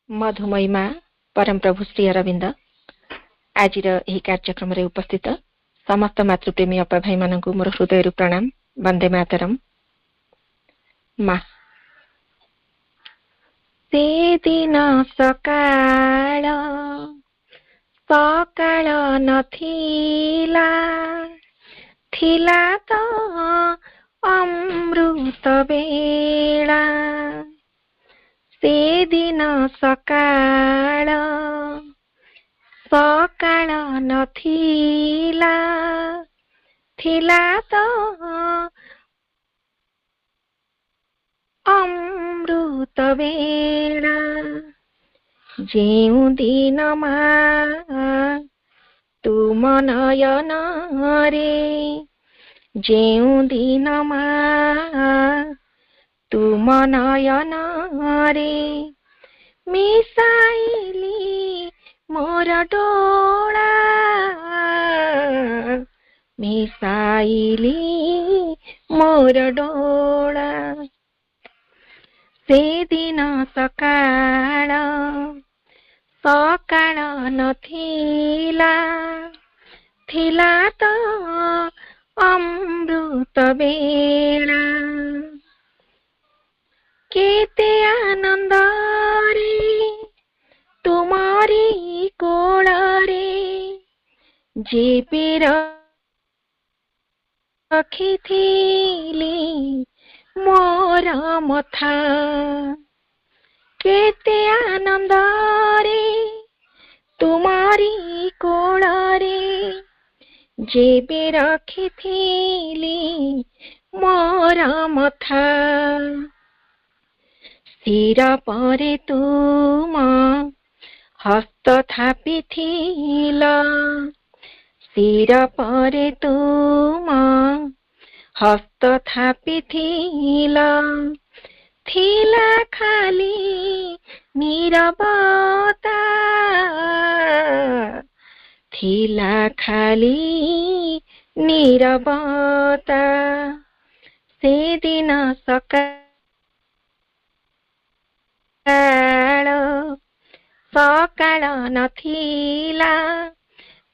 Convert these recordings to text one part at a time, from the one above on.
मधुमयी माँ परम प्रभु श्री अरविंद आज कार्यक्रम रे उपस्थित समस्त मातृप्रेमी अपा भाई मानक मोर हृदय प्रणाम। वंदे मातरम। माँ से दिन सकाळ सकाळ नथिला थिला तो अमृत बेला से दिन सकाळ सकाळ नथिला थिला तो अमृत बेला जेउ दिन तुम नयन रे जेउ दिन तुम नयन रे मिसाइली मोर डोला मिसाइली मोर डोला से दिन सकाळ सकाळ नथिला थिला तो अमृत बेला केते आनंद रे तुमारी कोल रे जेबे रखिथिली मोर मथा केते आनंद रे तुमारी कोल रे जेबे रखिथिली मोर मथा सिर परे तुम हस्त थापिथिल सिर परे तुम हस्त थापिथिल थिला खाली नीरवता थिला खाली नीरवता से दिन सकाळ सकाळ नथिला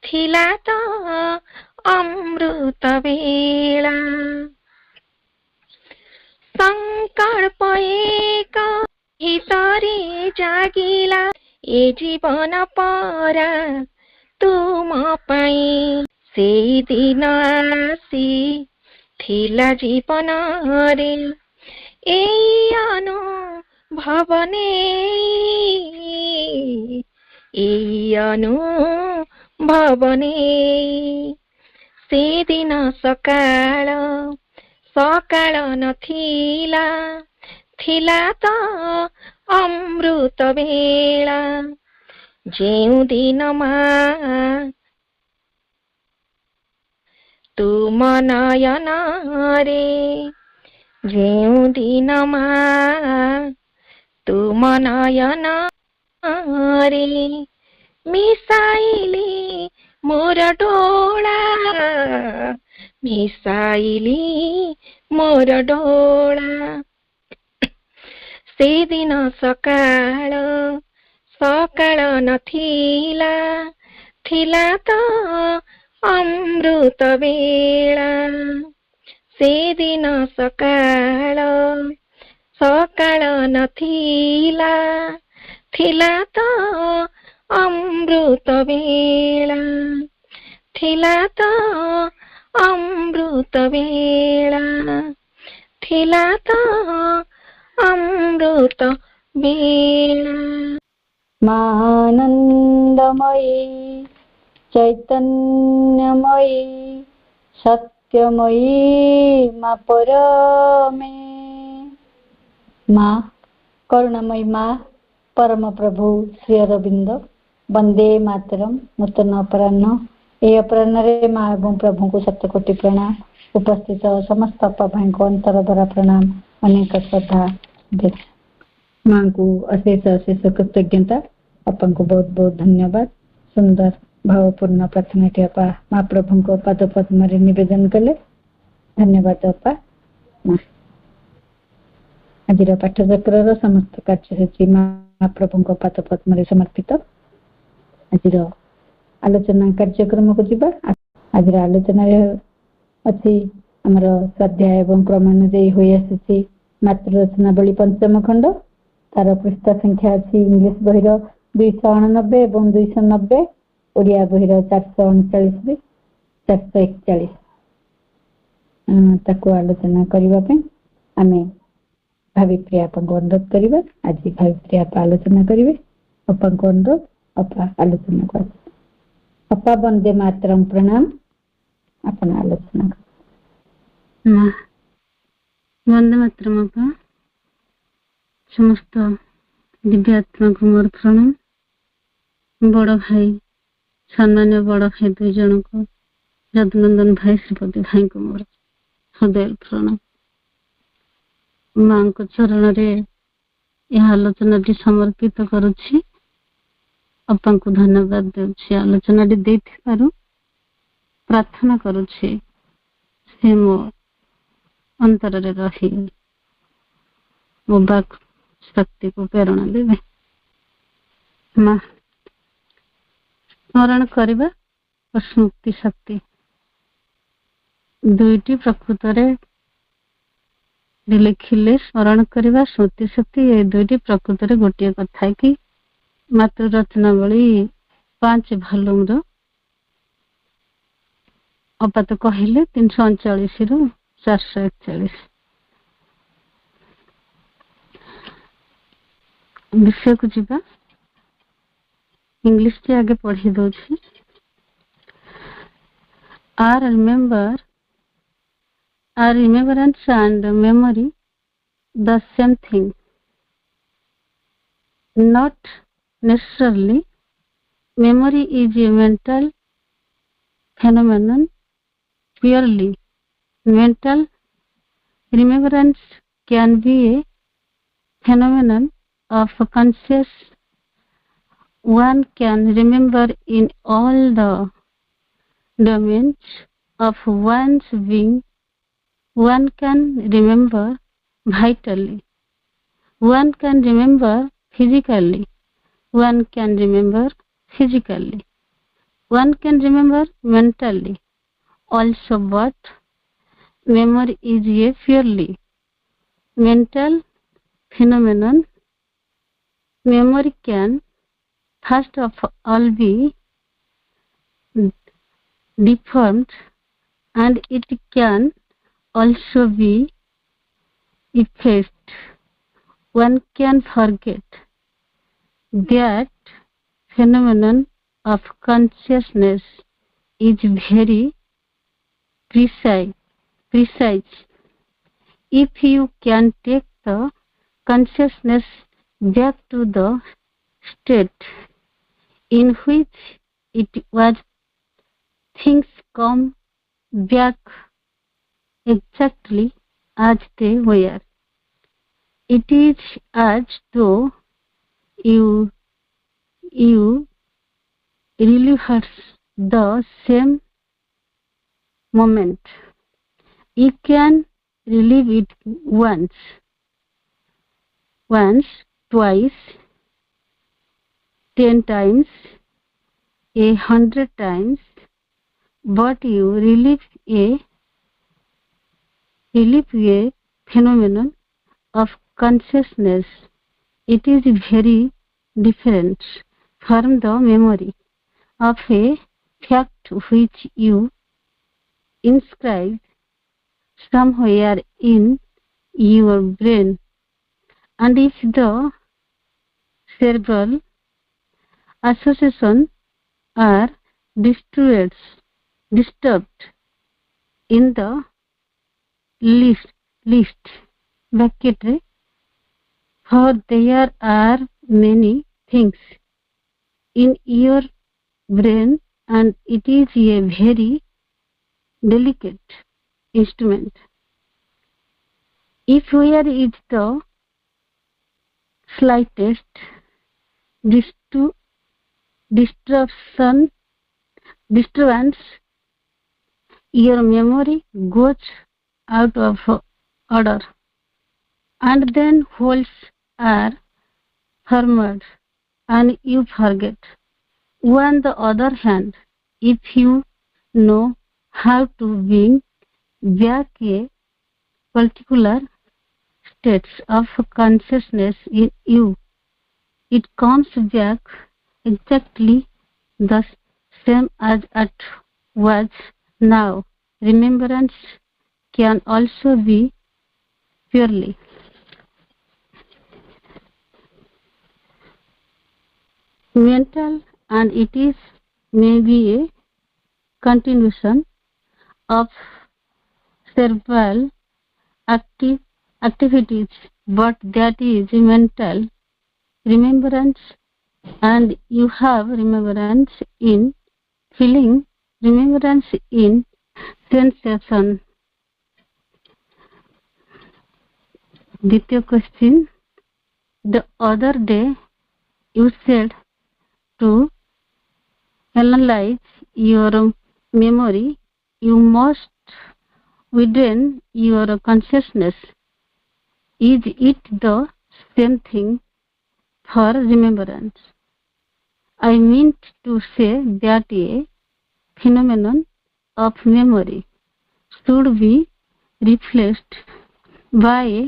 थिला तो अमृत बेला संकल्प एक हितरे जागिला ए जीवन परा तुम पाई से दिन आसी थिला जीवन रे एई अनुभवने एई अनुभवने से दिन सकाळ सकाळ नथिला थिला तो अमृत बेला जेउ दिन तुम नयन रे जेउ दिन तुम नयन रे मिसाइली मोर डोला मिसाइली मोर डोला से दिन सकाळ सकाळ नथिला थिला तो अमृत बेला से दिन सकाळ सकाळ नथिला थिला तो अमृत बेला थिला तो अमृत बेला थिला तो अमृत बेला। आनंदमयी चैतन्यमयी सत्यमयी माँ परमे माँ करुणामयी माँ परम प्रभु श्री अरविंद वंदे मातरम। नूतन अपराह्न ए अपराह्न माँ एवं प्रभु को सत्यकोटि प्रणाम। उपस्थित समस्त अपा भाई को अंतर भरा प्रणाम अनेक श्रद्धा माँ को अशेष अशेष कृतज्ञता। अपन को बहुत बहुत धन्यवाद। सुंदर भावपूर्ण प्रार्थना अपा माँ प्रभु को पद पद्म निवेदन कले। धन्यवाद अपा। ଆଜିର ପାଠଚକ୍ରର ସମସ୍ତ କାର୍ଯ୍ୟସୂଚୀ ମହାପ୍ରଭୁଙ୍କ ପାଦ ପଦ୍ମରେ ସମର୍ପିତ। ଆଜିର ଆଲୋଚନା କାର୍ଯ୍ୟକ୍ରମକୁ ଯିବା। ଆଜିର ଆଲୋଚନାରେ ଅଛି ଆମର ସ୍ୱାଧ୍ୟାୟ ଏବଂ କ୍ରମାନୁଯାୟୀ ହୋଇ ଆସୁଛି ମାତୃରଚନାବଳୀ ପଞ୍ଚମ ଖଣ୍ଡ। ତାର ପୃଷ୍ଠା ସଂଖ୍ୟା ଅଛି ଇଂଲିଶ ବହିର 289 ଏବଂ 290, ଓଡ଼ିଆ ବହିର 439 441। ତାକୁ ଆଲୋଚନା କରିବା ପାଇଁ ଆମେ ଭାବିପ୍ରିୟା ଅପାଙ୍କୁ ଅନୁରୋଧ କରିବା। ଆଜି ଭାବିପ୍ରିୟା ଅପା ଆଲୋଚନା କରିବେ। ଅପାଙ୍କୁ ଅନୁରୋଧ, ଅପା ଆଲୋଚନାକୁ ଆସିବେ। ଅପା ବନ୍ଦେ ମାତରମ୍ ପ୍ରଣାମ, ଆପଣ ଆଲୋଚନା କରିବେ। ବନ୍ଦେ ମାତରମ୍ ଅପା। ସମସ୍ତ ଦିବ୍ୟ ଆତ୍ମାକୁ ମୋର ପ୍ରଣାମ। ବଡ଼ ଭାଇ, ସମ୍ମାନୀୟ ବଡ଼ ଭାଇ 2 ଜଣଙ୍କୁ, ଯଦୁନନ୍ଦନ ଭାଇ, ଶ୍ରୀପତି ଭାଇଙ୍କୁ ମୋର ହୃଦୟ ପ୍ରଣାମ। ମାଙ୍କ ଚରଣରେ ଏହା ଆଲୋଚନାଟି ସମର୍ପିତ କରୁଛି। ଅପାଙ୍କୁ ଧନ୍ୟବାଦ ଦେଉଛି ଆଲୋଚନାଟି ଦେଇଥିବାରୁ। ପ୍ରାର୍ଥନା କରୁଛି ସେ ମୋ ଅନ୍ତରରେ ରହି ମୋ ବାକ୍ ଶକ୍ତିକୁ ପ୍ରେରଣା ଦେବେ। ମା ସ୍ମରଣ କରିବା ଓ ସ୍ମୃତି ଶକ୍ତି ଦୁଇଟି ପ୍ରକୃତରେ ଲେଖିଲେ ସ୍ମରଣ କରିବା, ସ୍ମୃତି ଶକ୍ତି, ଏ ଦୁଇଟି ପ୍ରକୃତରେ ଗୋଟିଏ କଥା କି ମାତୃରଚନାବଳୀ 5 ଭଲ୍ୟୁମର ଅପା ତ କହିଲେ 339ରୁ 441 ବିଷୟକୁ ଯିବା। ଇଂଲିଶରେ ଆଗେ ପଢି ଦଉଛି। Are remembrance and memory the same thing? Not necessarily. Memory is a mental phenomenon purely. Mental remembrance can be a phenomenon of conscious. One can remember in all the domains of one's being. One can remember vitally. One can remember physically. One can remember physically. One can remember mentally also, but memory is a purely mental phenomenon. Memory can first of all be deformed, and it can also be effaced. One can forget. That phenomenon of consciousness is very precise. If you can take the consciousness back to the state in which it was, things come back exactly as they were. It is as though you rehearse the same moment. You can relive it once, twice, 10 times, 100 times, but you relive a phenomenon of consciousness. It is very different from the memory of a fact which you inscribe somewhere in your brain. And if the cerebral associations are disturbed in the list bracket, for there are many things in your brain, and it is a very delicate instrument. If there is the slightest disturbance, your memory goes out of order and then holes are formed and you forget. On the other hand, if you know how to bring back a particular states of consciousness in you, it comes back exactly the same as it was now. Remembrance can also be purely mental, and it is maybe a continuation of cerebral activities, but that is mental remembrance, and you have remembrance in feeling, remembrance in sensation. দ্বিতীয় question, the other day you said to analyze your memory you must widen your consciousness. Is it the same thing for remembrance? I meant to say that a phenomenon of memory should be replaced by a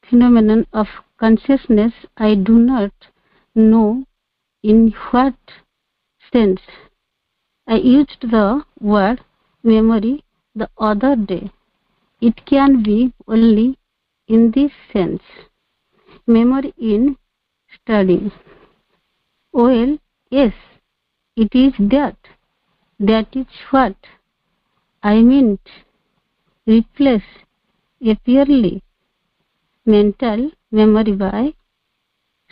phenomenon of consciousness. I do not know in what sense I used the word memory the other day. It can be only in this sense, memory in studying. Well, yes, it is that. That is what I meant. Replace a purely mental memory by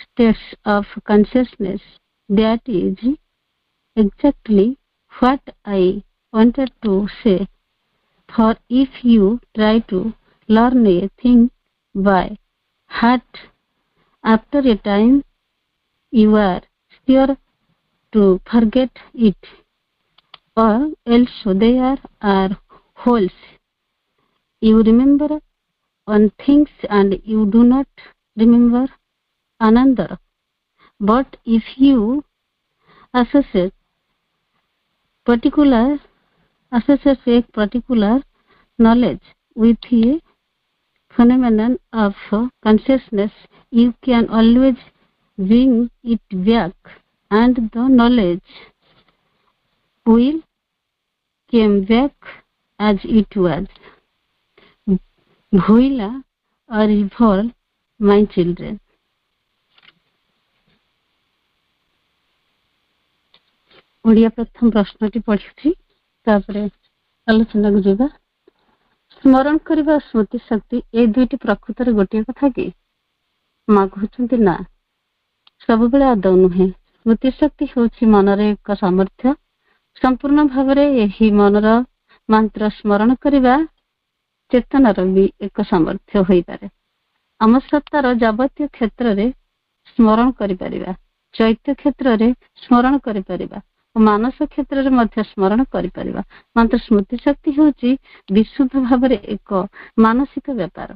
states of consciousness. That is exactly what I wanted to say. For if you try to learn a thing by heart, after a time you are sure to forget it, or else there are holes. You remember one thing and you do not remember another. But if you associate a particular knowledge with a phenomenon of consciousness, you can always bring it back, and the knowledge will come back as it was. Voila a river, my children. Odia ପ୍ରଥମ ପ୍ରଶ୍ନଟି ପଢ଼ିଛି, ତାପରେ ଆଲୋଚନାକୁ ଯିବା। ସ୍ମରଣ କରିବା ସ୍ମୃତି ଶକ୍ତି ଏଇ ଦୁଇଟି ପ୍ରକୃତରେ ଗୋଟିଏ କଥା କି? ମା କହୁଛନ୍ତି ନା, ସବୁବେଳେ ଆଦୌ ନୁହେଁ। ସ୍ମୃତି ଶକ୍ତି ହେଉଛି ମନର ଏକ ସାମର୍ଥ୍ୟ। ସମ୍ପୂର୍ଣ୍ଣ ଭାବରେ ଏହି ମନର ମନ୍ତ୍ର ସ୍ମରଣ କରିବା ଚେତନାର ବି ଏକ ସାମର୍ଥ୍ୟ ହୋଇପାରେ। ଆମ ସତ୍ତାର ଯାବତୀୟ କ୍ଷେତ୍ରରେ ସ୍ମରଣ କରିପାରିବା, ଚୈତ୍ୟ କ୍ଷେତ୍ରରେ ସ୍ମରଣ କରିପାରିବା ଓ ମାନସ କ୍ଷେତ୍ରରେ ମଧ୍ୟ ସ୍ମରଣ କରିପାରିବା। ମାତ୍ର ସ୍ମୃତି ଶକ୍ତି ହେଉଛି ବିଶୁଦ୍ଧ ଭାବରେ ଏକ ମାନସିକ ବ୍ୟାପାର।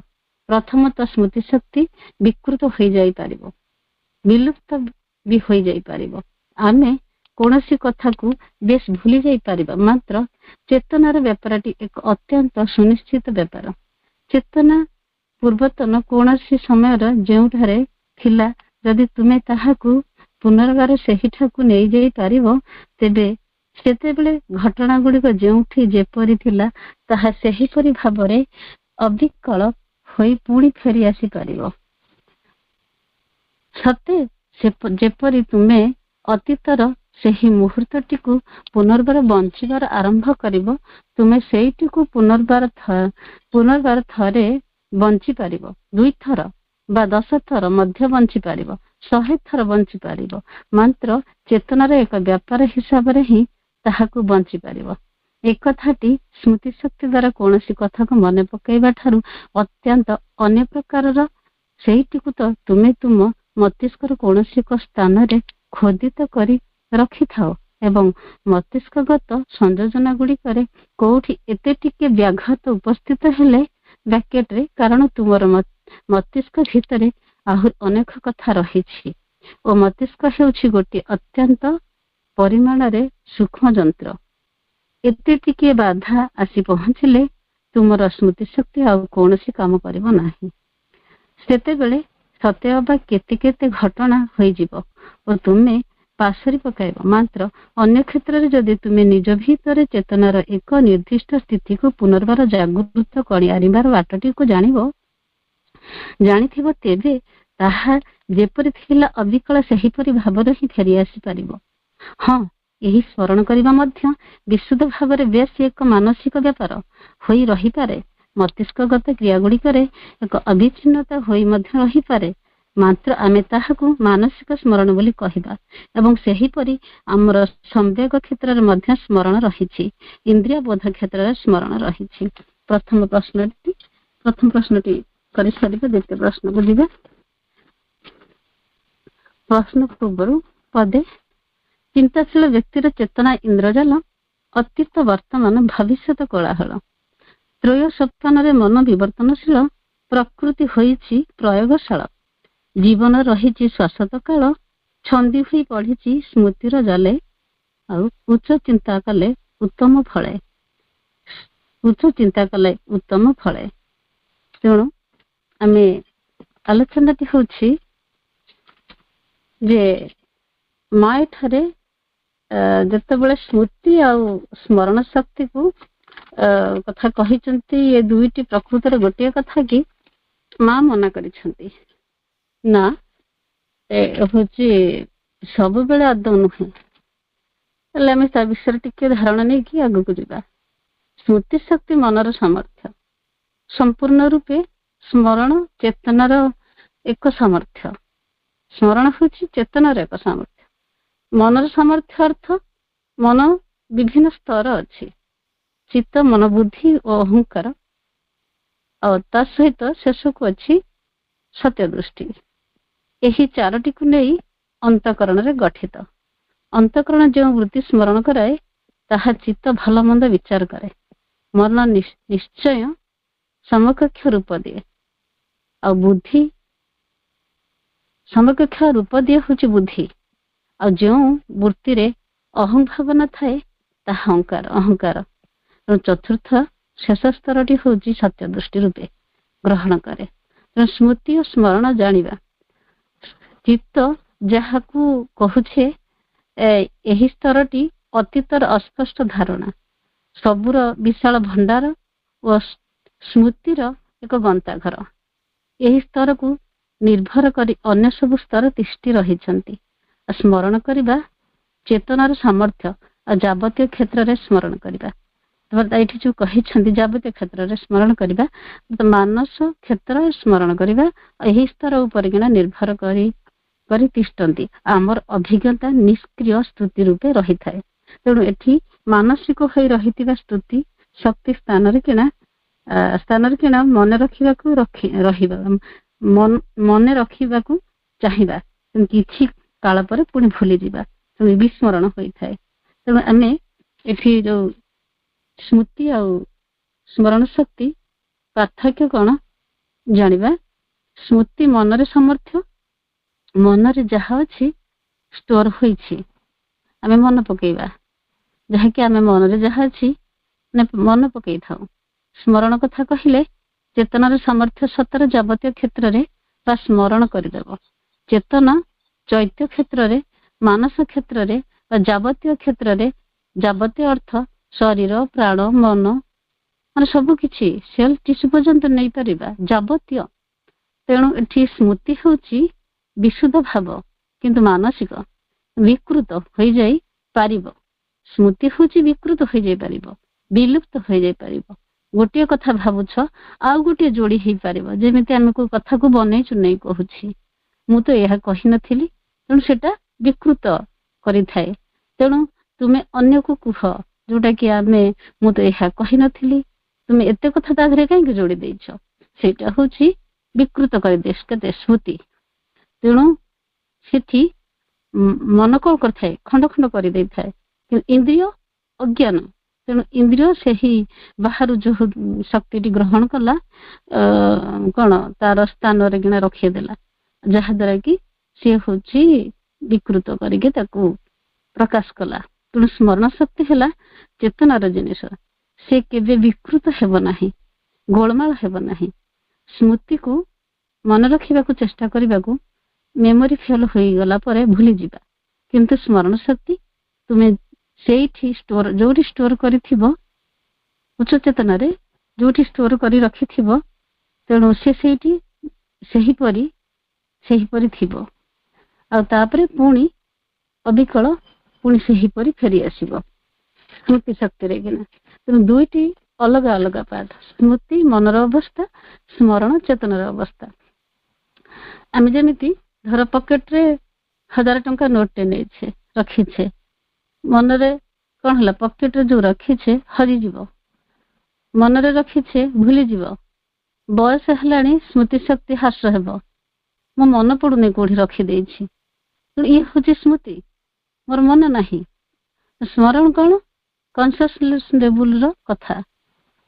ପ୍ରଥମତଃ ସ୍ମୃତି ଶକ୍ତି ବିକୃତ ହୋଇଯାଇପାରିବ, ବିଲୁପ୍ତ ବି ହୋଇଯାଇପାରିବ। ଆମେ କୌଣସି କଥାକୁ ବେଶ ଭୁଲି ଯାଇପାରିବା, ମାତ୍ର ଚେତନାର ବ୍ୟାପାରଟି ଏକ ଅତ୍ୟନ୍ତ ସୁନିଶ୍ଚିତ ବ୍ୟାପାର। ଚେତନା ପୂର୍ବତନ କୌଣସି ସମୟର ଯେଉଁଠାରେ ଥିଲା, ଯଦି ତୁମେ ତାହାକୁ ପୁନର୍ବାର ସେହିଠାକୁ ନେଇଯାଇପାରିବ, ତେବେ ସେତେବେଳେ ଘଟଣା ଗୁଡ଼ିକ ଯେଉଁଠି ଯେପରି ଥିଲା ତାହା ସେହିପରି ଭାବରେ ଅବିକଳ ହୋଇ ପୁଣି ଫେରି ଆସିପାରିବ। ସତେ ଯେପରି ତୁମେ ଅତୀତର ସେହି ମୁହୂର୍ତ୍ତଟିକୁ ପୁନର୍ବାର ବଞ୍ଚିବାର ଆରମ୍ଭ କରିବ, ତୁମେ ସେଇଟିକୁ ପୁନର୍ବାର ଥରେ ବଞ୍ଚିପାରିବ, 2 ଥର ବା 10 ଥର ମଧ୍ୟ ବଞ୍ଚିପାରିବ, 100 ଥର ବଞ୍ଚିପାରିବ। ମାତ୍ର ଚେତନାର ଏକ ବ୍ୟାପାର ହିସାବରେ ହିଁ ତାହାକୁ ବଞ୍ଚିପାରିବ। ଏକଥାଟି ସ୍ମୃତି ଶକ୍ତି ଦ୍ୱାରା କୌଣସି କଥାକୁ ମନେ ପକାଇବା ଠାରୁ ଅତ୍ୟନ୍ତ ଅନ୍ୟ ପ୍ରକାରର। ସେଇଟିକୁ ତ ତୁମେ ତୁମ ମସ୍ତିଷ୍କର କୌଣସି ଏକ ସ୍ଥାନରେ ଖୋଦିତ କରି ରଖିଥାଅ ଏବଂ ମସ୍ତିଷ୍କଗତ ସଂଯୋଜନା ଗୁଡ଼ିକରେ କୋଉଠି ଏତେ ଟିକେ ବ୍ୟାଘାତ ଉପସ୍ଥିତ ହେଲେ ବ୍ରାକେଟରେ, କାରଣ ତୁମର ମସ୍ତିଷ୍କ ଭିତରେ ଆହୁରି ଅନେକ କଥା ରହିଛି ଓ ମସ୍ତିଷ୍କ ହେଉଛି ଗୋଟିଏ ଅତ୍ୟନ୍ତ ପରିମାଣରେ ସୂକ୍ଷ୍ମ ଯନ୍ତ୍ର। ଏତେ ଟିକିଏ ବାଧା ଆସି ପହଞ୍ଚିଲେ ତୁମର ସ୍ମୃତି ଶକ୍ତି ଆଉ କୌଣସି କାମ କରିବ ନାହିଁ। ସେତେବେଳେ ସତେ ଅବା କେତେ କେତେ ଘଟଣା ହୋଇଯିବ ଓ ତୁମେ ପାସରି ପକାଇବ। ମାତ୍ର ଅନ୍ୟ କ୍ଷେତ୍ରରେ ଯଦି ତୁମେ ନିଜ ଭିତରେ ଚେତନାର ଏକ ନିର୍ଦ୍ଦିଷ୍ଟ ସ୍ଥିତିକୁ ପୁନର୍ବାର ଜାଗୃତ କରି ଆଣିବାର ବାଟଟିକୁ ଜାଣିଥିବ, ତେବେ ତାହା ଯେପରି ଥିଲା ଅବିକଳ ସେହିପରି ଭାବରେ ହିଁ ଫେରି ଆସିପାରିବ। ହଁ, ଏହି ସ୍ମରଣ କରିବା ମଧ୍ୟ ବିଶୁଦ୍ଧ ଭାବରେ ବେଶ ଏକ ମାନସିକ ବ୍ୟାପାର ହୋଇ ରହିପାରେ। ମସ୍ତିଷ୍କଗତ କ୍ରିୟାଗୁଡ଼ିକରେ ଏକ ଅବିଚ୍ଛିନ୍ନତା ହୋଇ ମଧ୍ୟ ରହିପାରେ, ମାତ୍ର ଆମେ ତାହାକୁ ମାନସିକ ସ୍ମରଣ ବୋଲି କହିବା। ଏବଂ ସେହିପରି ଆମର ସମ୍ବେଗ କ୍ଷେତ୍ରରେ ମଧ୍ୟ ସ୍ମରଣ ରହିଛି, ଇନ୍ଦ୍ରିୟ ବୋଧ କ୍ଷେତ୍ରରେ ସ୍ମରଣ ରହିଛି। ପ୍ରଥମ ପ୍ରଶ୍ନଟି କରିସାରିବା, ଦ୍ୱିତୀୟ ପ୍ରଶ୍ନକୁ ଯିବା। ପ୍ରଶ୍ନ ପୂର୍ବରୁ ପଦେ ଚିନ୍ତାଶୀଳ ବ୍ୟକ୍ତିର ଚେତନା ଇନ୍ଦ୍ରଜାଲ ଅତୀତ ବର୍ତ୍ତମାନ ଭବିଷ୍ୟତ କୋଳାହଳ। ତ୍ରୟ ସପ୍ତାହରେ ମନ ବିବର୍ତ୍ତନଶୀଳ, ପ୍ରକୃତି ହୋଇଛି ପ୍ରୟୋଗଶାଳ। ଜୀବନ ରହିଛି ଶାଶ୍ୱତ କାଳ, ଛନ୍ଦି ହୋଇ ପଢିଛି ସ୍ମୃତିର ଜାଲେ। ଆଉ ଉଚ୍ଚ ଚିନ୍ତା କଲେ ଉତ୍ତମ ଫଳେ। ତେଣୁ ଆମେ ଆଲୋଚନାଟି ହେଉଛି ଯେ ମା ଏଠାରେ ଯେତେବେଳେ ସ୍ମୃତି ଆଉ ସ୍ମରଣ ଶକ୍ତିକୁ କଥା କହିଛନ୍ତି, ଏ ଦୁଇଟି ପ୍ରକୃତରେ ଗୋଟିଏ କଥା କି ମା ମନା କରିଛନ୍ତି ନା, ହଉଛି ସବୁବେଳେ ଆଦୌ ନୁହେଁ। ହେଲେ ଆମେ ତା ବିଷୟରେ ଟିକେ ଧାରଣା ନେଇକି ଆଗକୁ ଯିବା। ସ୍ମୃତି ଶକ୍ତି ମନର ସାମର୍ଥ୍ୟ। ସମ୍ପୂର୍ଣ୍ଣ ରୂପେ ସ୍ମରଣ ଚେତନାର ଏକ ସାମର୍ଥ୍ୟ। ସ୍ମରଣ ହେଉଛି ଚେତନାର ଏକ ସାମର୍ଥ୍ୟ। ମନର ସାମର୍ଥ୍ୟ ଅର୍ଥ ମନ ବିଭିନ୍ନ ସ୍ତର ଅଛି, ଚିତ୍ତ, ମନ, ବୁଦ୍ଧି ଓ ଅହଙ୍କାର। ଆଉ ତା ସହିତ ଶେଷକୁ ଅଛି ସତ୍ୟ ଦୃଷ୍ଟି। ଏହି ଚାରୋଟିକୁ ନେଇ ଅନ୍ତଃକରଣରେ ଗଠିତ। ଅନ୍ତଃକରଣ ଯେଉଁ ବୃତ୍ତି ସ୍ମରଣ କରାଏ, ତାହା ଚିତ୍ତ ଭଲ ମନ୍ଦ ବିଚାର କରେ। ମନ ନିଶ୍ଚୟ ସମକକ୍ଷ ରୂପ ଦିଏ, ଆଉ ବୁଦ୍ଧି ସମକକ୍ଷ ରୂପ ଦିଏ ହେଉଛି ବୁଦ୍ଧି। ଆଉ ଯେଉଁ ବୃତ୍ତିରେ ଅହଂଭାବନା ଥାଏ ତାହା ଅହଙ୍କାର। ଚତୁର୍ଥ ଶେଷ ସ୍ତରଟି ହେଉଛି ସତ୍ୟ ଦୃଷ୍ଟି ରୂପେ ଗ୍ରହଣ କରେ। ତେଣୁ ସ୍ମୃତି ଓ ସ୍ମରଣ ଜାଣିବା, ଚିତ୍ତ ଯାହାକୁ କହୁଛେ, ଏହି ସ୍ତରଟି ଅତୀତର ଅସ୍ପଷ୍ଟ ଧାରଣା, ସବୁର ବିଶାଳ ଭଣ୍ଡାର ଓ ସ୍ମୃତିର ଏକ ଗନ୍ତାଘର। ଏହି ସ୍ତରକୁ ନିର୍ଭର କରି ଅନ୍ୟ ସବୁ ସ୍ତର ତିଷ୍ଠି ରହିଛନ୍ତି। ସ୍ମରଣ କରିବା ଚେତନାର ସାମର୍ଥ୍ୟ, ଆଉ ଯାବତୀୟ କ୍ଷେତ୍ରରେ ସ୍ମରଣ କରିବା। ଏଇଠି ଯୋଉ କହିଛନ୍ତି ଯାବତୀୟ କ୍ଷେତ୍ରରେ ସ୍ମରଣ କରିବା, ମାନସ କ୍ଷେତ୍ରରେ ସ୍ମରଣ କରିବା, ଏହି ସ୍ତର ଉପରେ କିନା ନିର୍ଭର କରି ତିଷ୍ଠନ୍ତି। ଆମର ଅଭିଜ୍ଞତା ନିଷ୍କ୍ରିୟ ସ୍ତୁତି ରୂପେ ରହିଥାଏ। ତେଣୁ ଏଠି ମାନସିକ ହୋଇ ରହିଥିବା ସ୍ତୁତି ଶକ୍ତି ସ୍ଥାନରେ କିଣା ମନେ ରଖିବାକୁ ଚାହିଁବା, କିଛି କାଳ ପରେ ପୁଣି ଭୁଲିଯିବା, ତେଣୁ ବିସ୍ମରଣ ହୋଇଥାଏ। ତେଣୁ ଆମେ ଏଠି ଯୋଉ ସ୍ମୃତି ଆଉ ସ୍ମରଣ ଶକ୍ତି ପାର୍ଥକ୍ୟ କଣ ଜାଣିବା। ସ୍ମୃତି ମନରେ ସାମର୍ଥ୍ୟ, ମନରେ ଯାହା ଅଛି ଷ୍ଟୋର ହୋଇଛି ଆମେ ମନେ ପକେଇବା, ଯାହାକି ଆମେ ମନରେ ଯାହା ଅଛି ମନେ ପକେଇଥାଉ। ସ୍ମରଣ କଥା କହିଲେ ଚେତନାର ସାମର୍ଥ୍ୟ ସତରେ ଯାବତୀୟ କ୍ଷେତ୍ରରେ ବା ସ୍ମରଣ କରିଦେବ। ଚେତନା ଚୈତ୍ୟ କ୍ଷେତ୍ରରେ, ମାନସ କ୍ଷେତ୍ରରେ ବା ଯାବତୀୟ କ୍ଷେତ୍ରରେ, ଯାବତୀୟ ଅର୍ଥ ଶରୀର, ପ୍ରାଣ, ମନ, ମାନେ ସବୁ କିଛି ସେଲ୍ ଟିସୁ ପର୍ଯ୍ୟନ୍ତ ନେଇପାରିବା, ଯାବତୀୟ। ତେଣୁ ଏଠି ସ୍ମୃତି ହେଉଛି ବିଶୁଦ୍ଧ ଭାବ, କିନ୍ତୁ ମାନସିକ ବିକୃତ ହୋଇଯାଇ ପାରିବ। ସ୍ମୃତି ହେଉଛି ବିକୃତ ହୋଇଯାଇ ପାରିବ, ବିଲୁପ୍ତ ହୋଇଯାଇ ପାରିବ। ଗୋଟିଏ କଥା ଭାବୁଛ ଆଉ ଗୋଟିଏ ଯୋଡି ହେଇପାରିବ। ଯେମିତି ଆମେ କୋଉ କଥାକୁ ବନେଇଛୁ ନେଇ କହୁଛି, ମୁଁ ତ ଏହା କହିନଥିଲି, ତେଣୁ ସେଟା ବିକୃତ କରିଥାଏ। ତେଣୁ ତୁମେ ଅନ୍ୟକୁ କୁହ ଯୋଉଟା କି ମୁଁ ତ ଏହା କହିନଥିଲି, ତୁମେ ଏତେ କଥା ତା ଦେହରେ କାହିଁକି ଯୋଡି ଦେଇଛ, ସେଇଟା ହଉଛି ବିକୃତ କରିଦିଏ କେତେ ସ୍ମୃତି। ତେଣୁ ସେଠି ମନ କଣ କରିଥାଏ, ଖଣ୍ଡ ଖଣ୍ଡ କରିଦେଇଥାଏ। କିନ୍ତୁ ଇନ୍ଦ୍ରିୟ ଅଜ୍ଞାନ, ତେଣୁ ଇନ୍ଦ୍ରିୟ ସେହି ବାହାରୁ ଯୋଉ ଶକ୍ତିଟି ଗ୍ରହଣ କଲା କଣ ତାର ସ୍ଥାନରେ କିନା ରଖେଇଦେଲା, ଯାହାଦ୍ୱାରା କି ସିଏ ହଉଛି ବିକୃତ କରିକି ତାକୁ ପ୍ରକାଶ କଲା। ତେଣୁ ସ୍ମରଣ ଶକ୍ତି ହେଲା ଚେତନାର ଜିନିଷ, ସେ କେବେ ବିକୃତ ହେବ ନାହିଁ, ଗୋଳମାଳ ହେବ ନାହିଁ। ସ୍ମୃତିକୁ ମନେ ରଖିବାକୁ ଚେଷ୍ଟା କରିବାକୁ ମେମୋରି ଫେଲ୍ ହୋଇଗଲା ପରେ ଭୁଲିଯିବା, କିନ୍ତୁ ସ୍ମରଣ ଶକ୍ତି ତୁମେ ସେଇଠି ଯୋଉଠି ଷ୍ଟୋର କରିଥିବ ଉଚ୍ଚ ଚେତନାରେ, ଯୋଉଠି ଷ୍ଟୋର କରି ରଖିଥିବ, ତେଣୁ ସେ ସେଇଠି ସେହିପରି ଥିବ, ଆଉ ତାପରେ ପୁଣି ଅବିକଳ ପୁଣି ସେହିପରି ଫେରି ଆସିବ ସ୍ମୃତି ଶକ୍ତିରେ କିନା। ତେଣୁ ଦୁଇଟି ଅଲଗା ଅଲଗା ପାଠ, ସ୍ମୃତି ମନର ଅବସ୍ଥା, ସ୍ମରଣ ଚେତନାର ଅବସ୍ଥା। ଆମେ ଯେମିତି ଧର ପକେଟରେ 1000 ଟଙ୍କା ନୋଟଟେ ନେଇଛେ, ରଖିଛେ, ମନରେ କଣ ହେଲା, ପକେଟରେ ଯୋଉ ରଖିଛେ ହଜିଯିବ, ମନରେ ରଖିଛେ ଭୁଲିଯିବ, ବୟସ ହେଲାଣି ସ୍ମୃତି ଶକ୍ତି ହ୍ରାସ ହେବ, ମୋ ମନେ ପଡୁନି କୋଉଠି ରଖିଦେଇଛି, ଇଏ ହଉଛି ସ୍ମୃତି, ମୋର ମନେ ନାହିଁ। ସ୍ମରଣ କଣ, କନସିୟସନେସ୍ ଲେବୁଲର କଥା,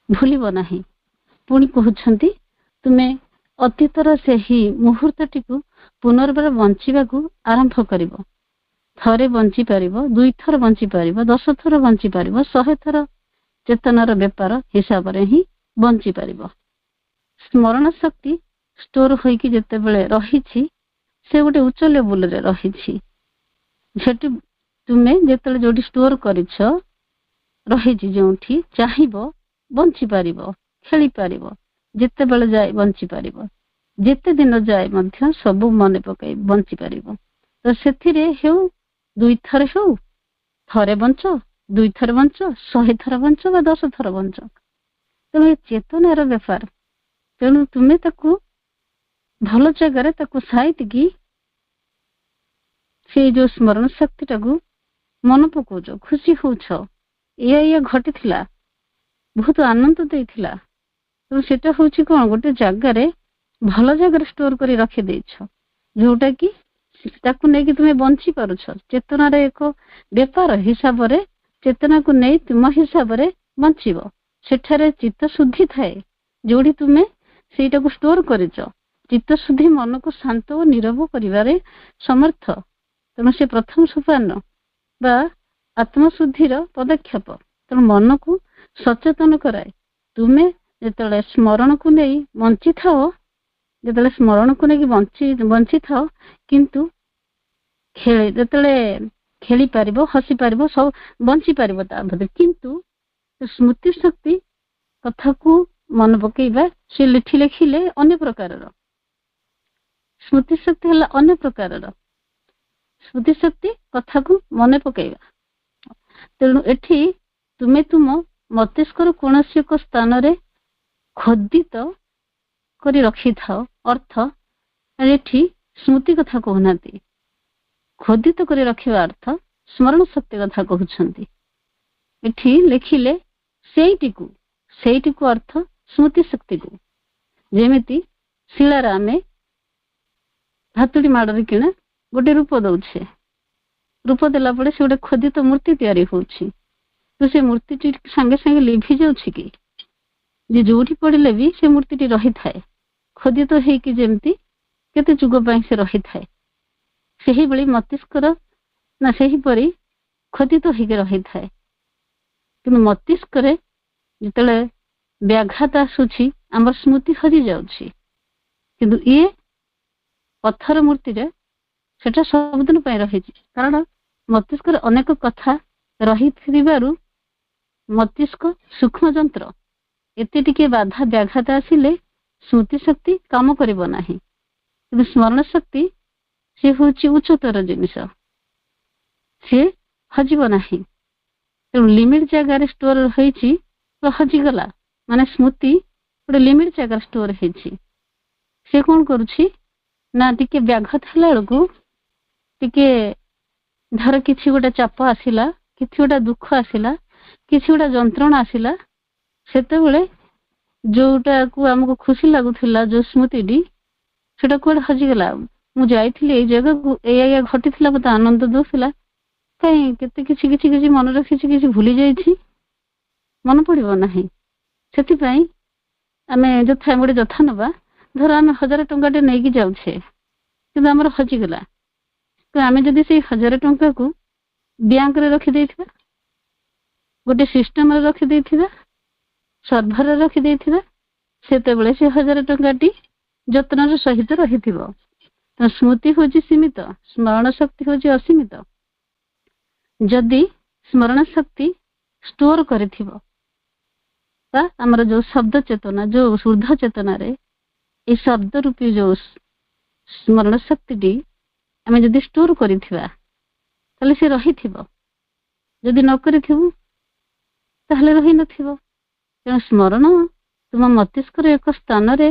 ଭୁଲିବ ନାହିଁ। ପୁଣି କହୁଛନ୍ତି ତୁମେ ଅତୀତର ସେହି ମୁହୂର୍ତ୍ତଟିକୁ ପୁନର୍ବାର ବଞ୍ଚିବାକୁ ଆରମ୍ଭ କରିବ। ଥରେ ବଞ୍ଚି ପାରିବ, 2 ଥର ବଞ୍ଚି ପାରିବ, 10 ଥର ବଞ୍ଚି ପାରିବ, 100 ଥର ଚେତନାର ବେପାର ହିସାବରେ ହିଁ ବଞ୍ଚି ପାରିବ। ସ୍ମରଣ ଶକ୍ତି ଷ୍ଟୋର ହୋଇକି ଯେତେବେଳେ ରହିଛି, ସେ ଗୋଟେ ଉଚ୍ଚ ଲେବୁଲରେ ରହିଛି। ସେଠି ତୁମେ ଯେତେବେଳେ ଯୋଉଠି ଷ୍ଟୋର କରିଛ ରହିଛି, ଯୋଉଠି ଚାହିଁବ ବଞ୍ଚି ପାରିବ, ଖେଳି ପାରିବ, ଯେତେବେଳେ ଯାଏ ବଞ୍ଚି ପାରିବ, ଯେତେ ଦିନ ଯାଏ ମଧ୍ୟ ସବୁ ମନେ ପକାଇ ବଞ୍ଚି ପାରିବ। ତ ସେଥିରେ ହେଉ 2 ଥର ହେଉ, ଥରେ ବଞ୍ଚ, 2 ଥର ବଞ୍ଚ, 100 ଥର ବଞ୍ଚ ବା 10 ଥର ବଞ୍ଚ, ତେଣୁ ଏ ଚେତନାର ବେପାର। ତେଣୁ ତୁମେ ତାକୁ ଭଲ ଜାଗାରେ ତାକୁ ସାଇତିକି ସେଇ ଯୋଉ ସ୍ମରଣ ଶକ୍ତିଟାକୁ ମନେ ପକଉଛ, ଖୁସି ହଉଛ, ଏଇଆ ଘଟିଥିଲା, ବହୁତ ଆନନ୍ଦ ଦେଇଥିଲା, ତେଣୁ ସେଟା ହଉଛି କଣ, ଗୋଟେ ଜାଗାରେ ଭଲ ଜାଗାରେ ଷ୍ଟୋର କରି ରଖିଦେଇଛ, ଯୋଉଟା କି ତାକୁ ନେଇକି ତୁମେ ବଞ୍ଚି ପାରୁଛ। ଚେତନାର ଏକ ବେପାର ହିସାବରେ ଚେତନାକୁ ନେଇ ତୁମ ହିସାବରେ ବଞ୍ଚିବ। ସେଠାରେ ଚିତ୍ତ ଶୁଦ୍ଧି ଥାଏ, ଯୋଉଠି ତୁମେ ସେଇଟାକୁ ଷ୍ଟୋର କରିଛ। ଚିତ୍ତ ଶୁଦ୍ଧି ମନକୁ ଶାନ୍ତ ଓ ନିରବ କରିବାରେ ସମର୍ଥ। ତେଣୁ ସେ ପ୍ରଥମ ସୋପାନ ବା ଆତ୍ମଶୁଦ୍ଧିର ପଦକ୍ଷେପ। ତେଣୁ ମନକୁ ସଚେତନ କରାଏ। ତୁମେ ଯେତେବେଳେ ସ୍ମରଣକୁ ନେଇ ବଞ୍ଚିଥାଅ, ଯେତେବେଳେ ସ୍ମରଣକୁ ନେଇକି ବଞ୍ଚିଥାଅ, କିନ୍ତୁ ଯେତେବେଳେ ଖେଳି ପାରିବ, ହସି ପାରିବ, ସବୁ ବଞ୍ଚି ପାରିବ ତା ଭିତରେ, କିନ୍ତୁ ସ୍ମୃତି ଶକ୍ତି କଥାକୁ ମନେ ପକେଇବା ସେ ଲେଖିଲେ ଅନ୍ୟ ପ୍ରକାରର ସ୍ମୃତି ଶକ୍ତି ହେଲା, ଅନ୍ୟ ପ୍ରକାରର ସ୍ମୃତି ଶକ୍ତି କଥାକୁ ମନେ ପକେଇବା। ତେଣୁ ଏଠି ତୁମେ ତୁମ ମସ୍ତିଷ୍କର କୌଣସି ଏକ ସ୍ଥାନରେ ଖୋଦିତ କରି ରଖିଥାଅ। ଅର୍ଥ ଏଠି ସ୍ମୃତି କଥା କହୁନାହାନ୍ତି, ଖୋଦିତ କରି ରଖିବା ଅର୍ଥ ସ୍ମରଣ ଶକ୍ତି କଥା କହୁଛନ୍ତି। ଏଠି ଲେଖିଲେ ସେଇଟିକୁ ଅର୍ଥ ସ୍ମୃତି ଶକ୍ତିକୁ। ଯେମିତି ଶିଳାରେ ଆମେ ହାତୁଡ଼ି ମାଡ଼ରେ କିଣା ଗୋଟେ ରୂପ ଦଉଛେ, ରୂପ ଦେଲା ପରେ ସେ ଗୋଟେ ଖୋଦିତ ମୂର୍ତ୍ତି ତିଆରି ହଉଛି, ତ ସେ ମୂର୍ତ୍ତିଟି ସାଙ୍ଗେ ସାଙ୍ଗେ ଲିଭି ଯାଉଛି କି? ଯେ ଯୋଉଠି ପଡ଼ିଲେ ବି ସେ ମୂର୍ତ୍ତିଟି ରହିଥାଏ, ଖୋଦିତ ହେଇକି ଯେମିତି କେତେ ଯୁଗ ପାଇଁ ସେ ରହିଥାଏ, ସେହିଭଳି ମସ୍ତିଷ୍କର ନା ସେହିପରି ଖୋଦିତ ହେଇକି ରହିଥାଏ। କିନ୍ତୁ ମସ୍ତିଷ୍କରେ ଯେତେବେଳେ ବ୍ୟାଘାତ ଆସୁଛି, ଆମର ସ୍ମୃତି ହଜି ଯାଉଛି। କିନ୍ତୁ ଇଏ ପଥର ମୂର୍ତ୍ତିରେ ସେଟା ସବୁଦିନ ପାଇଁ ରହିଛି, କାରଣ ମସ୍ତିଷ୍କରେ ଅନେକ କଥା ରହିଥିବାରୁ ମସ୍ତିଷ୍କ ସୂକ୍ଷ୍ମ ଯନ୍ତ୍ର, ଏତେ ଟିକେ ବାଧା ବ୍ୟାଘାତ ଆସିଲେ ସ୍ମୃତି ଶକ୍ତି କାମ କରିବ ନାହିଁ। କିନ୍ତୁ ସ୍ମରଣ ଶକ୍ତି ସେ ହଉଛି ଉଚ୍ଚତର ଜିନିଷ, ସେ ହଜିବ ନାହିଁ। ତେଣୁ ଲିମିଟ ଜାଗାରେ ଷ୍ଟୋର ହେଇଛି, ତ ହଜିଗଲା ମାନେ ସ୍ମୃତି ଗୋଟେ ଲିମିଟ ଜାଗାରେ ଷ୍ଟୋର ହେଇଛି। ସେ କଣ କରୁଛି ନା ଟିକେ ବ୍ୟାଘାତ ହେଲା ବେଳକୁ, ଟିକେ ଧର କିଛି ଗୋଟେ ଚାପ ଆସିଲା, କିଛି ଗୋଟେ ଦୁଃଖ ଆସିଲା, କିଛି ଗୋଟେ ଯନ୍ତ୍ରଣା ଆସିଲା, ସେତେବେଳେ ଯୋଉଟାକୁ ଆମକୁ ଖୁସି ଲାଗୁଥିଲା, ଯୋଉ ସ୍ମୃତିଟି, ସେଟା କୁଆଡେ ହଜିଗଲା। ମୁଁ ଯାଇଥିଲି ଏଇ ଜାଗାକୁ, ଏଇଆ ଘଟିଥିଲା, ମତେ ଆନନ୍ଦ ଦଉଥିଲା, କାହିଁ କେତେ କିଛି ମନେ ରଖିଛି, କିଛି ଭୁଲି ଯାଇଛି। ମନେ ପଡିବ ନାହିଁ। ସେଥିପାଇଁ ଆମେ ଗୋଟେ ଯଥା ନେବା, ଧର ଆମେ 1000 ଟଙ୍କାଟେ ନେଇକି ଯାଉଛେ କିନ୍ତୁ ଆମର ହଜିଗଲା, ତ ଆମେ ଯଦି ସେଇ 1000 ଟଙ୍କାକୁ ବ୍ୟାଙ୍କରେ ରଖିଦେଇଥିବା, ଗୋଟେ ସିଷ୍ଟମରେ ରଖିଦେଇଥିବା, ସର୍ଭରରେ ରଖିଦେଇଥିବା, ସେତେବେଳେ ସେ 1000 ଟଙ୍କାଟି ଯତ୍ନର ସହିତ ରହିଥିବ। ତ ସ୍ମୃତି ହଉଛି ସୀମିତ, ସ୍ମରଣ ଶକ୍ତି ହଉଛି ଅସୀମିତ। ଯଦି ସ୍ମରଣ ଶକ୍ତି ଷ୍ଟୋର କରିଥିବ, ବା ଆମର ଯୋଉ ଶବ୍ଦ ଚେତନା, ଯୋଉ ଶୁଦ୍ଧ ଚେତନାରେ এই ଶବ୍ଦ ରୂପୀ ଯୋଉ ସ୍ମରଣ ଶକ୍ତିଟି ଆମେ ଯଦି ଷ୍ଟୋର କରିଥିବା ତାହେଲେ ସେ ରହିଥିବ, ଯଦି ନ କରିଥିବୁ ତାହେଲେ ରହିନଥିବ। ତେଣୁ ସ୍ମରଣ ତୁମ ମସ୍ତିଷ୍କର ଏକ ସ୍ଥାନରେ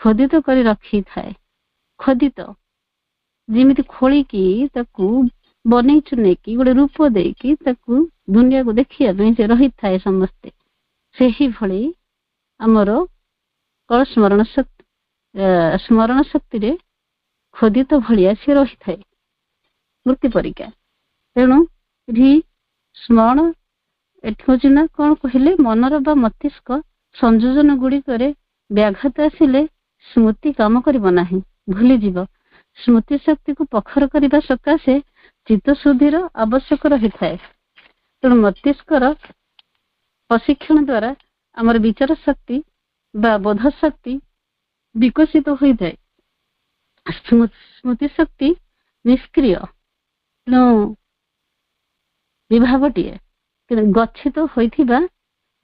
ଖୋଦିତ କରି ରଖିଥାଏ। ଖୋଦିତ ଯେମିତି ଖୋଳିକି ତାକୁ ବନେଇ ଚୁନେଇକି ଗୋଟେ ରୂପ ଦେଇକି ତାକୁ ଦୁନିଆକୁ ଦେଖିବା ପାଇଁ ସେ ରହିଥାଏ ସମସ୍ତେ। ସେହିଭଳି ଆମର ସ୍ମରଣ ଶକ୍ତିରେ ଖୋଦିତ ଭଳିଆ ସେ ରହିଥାଏ, ମୂର୍ତ୍ତି ପରିକା। ତେଣୁ ଏଠି ସ୍ମରଣ ଏଠି ହଉଛି ନା କଣ କହିଲେ, ମନର ବା ମସ୍ତିଷ୍କ ସଂଯୋଜନ ଗୁଡ଼ିକରେ ବ୍ୟାଘାତ ଆସିଲେ ସ୍ମୃତି କାମ କରିବ ନାହିଁ, ଭୁଲିଯିବ। ସ୍ମୃତି ଶକ୍ତିକୁ ପ୍ରଖର କରିବା ସକାଶେ ଚିତ୍ତଶୁଦ୍ଧିର ଆବଶ୍ୟକ ରହିଥାଏ। ତେଣୁ ମସ୍ତିଷ୍କର ପ୍ରଶିକ୍ଷଣ ଦ୍ୱାରା ଆମର ବିଚାର ଶକ୍ତି ବା ବୋଧ ଶକ୍ତି ବିକଶିତ ହୋଇଥାଏ। ସ୍ମୃତି ଶକ୍ତି ନିଷ୍କ୍ରିୟ, ତେଣୁ ବିଭାବଟିଏ ଗଚ୍ଛିତ ହୋଇଥିବା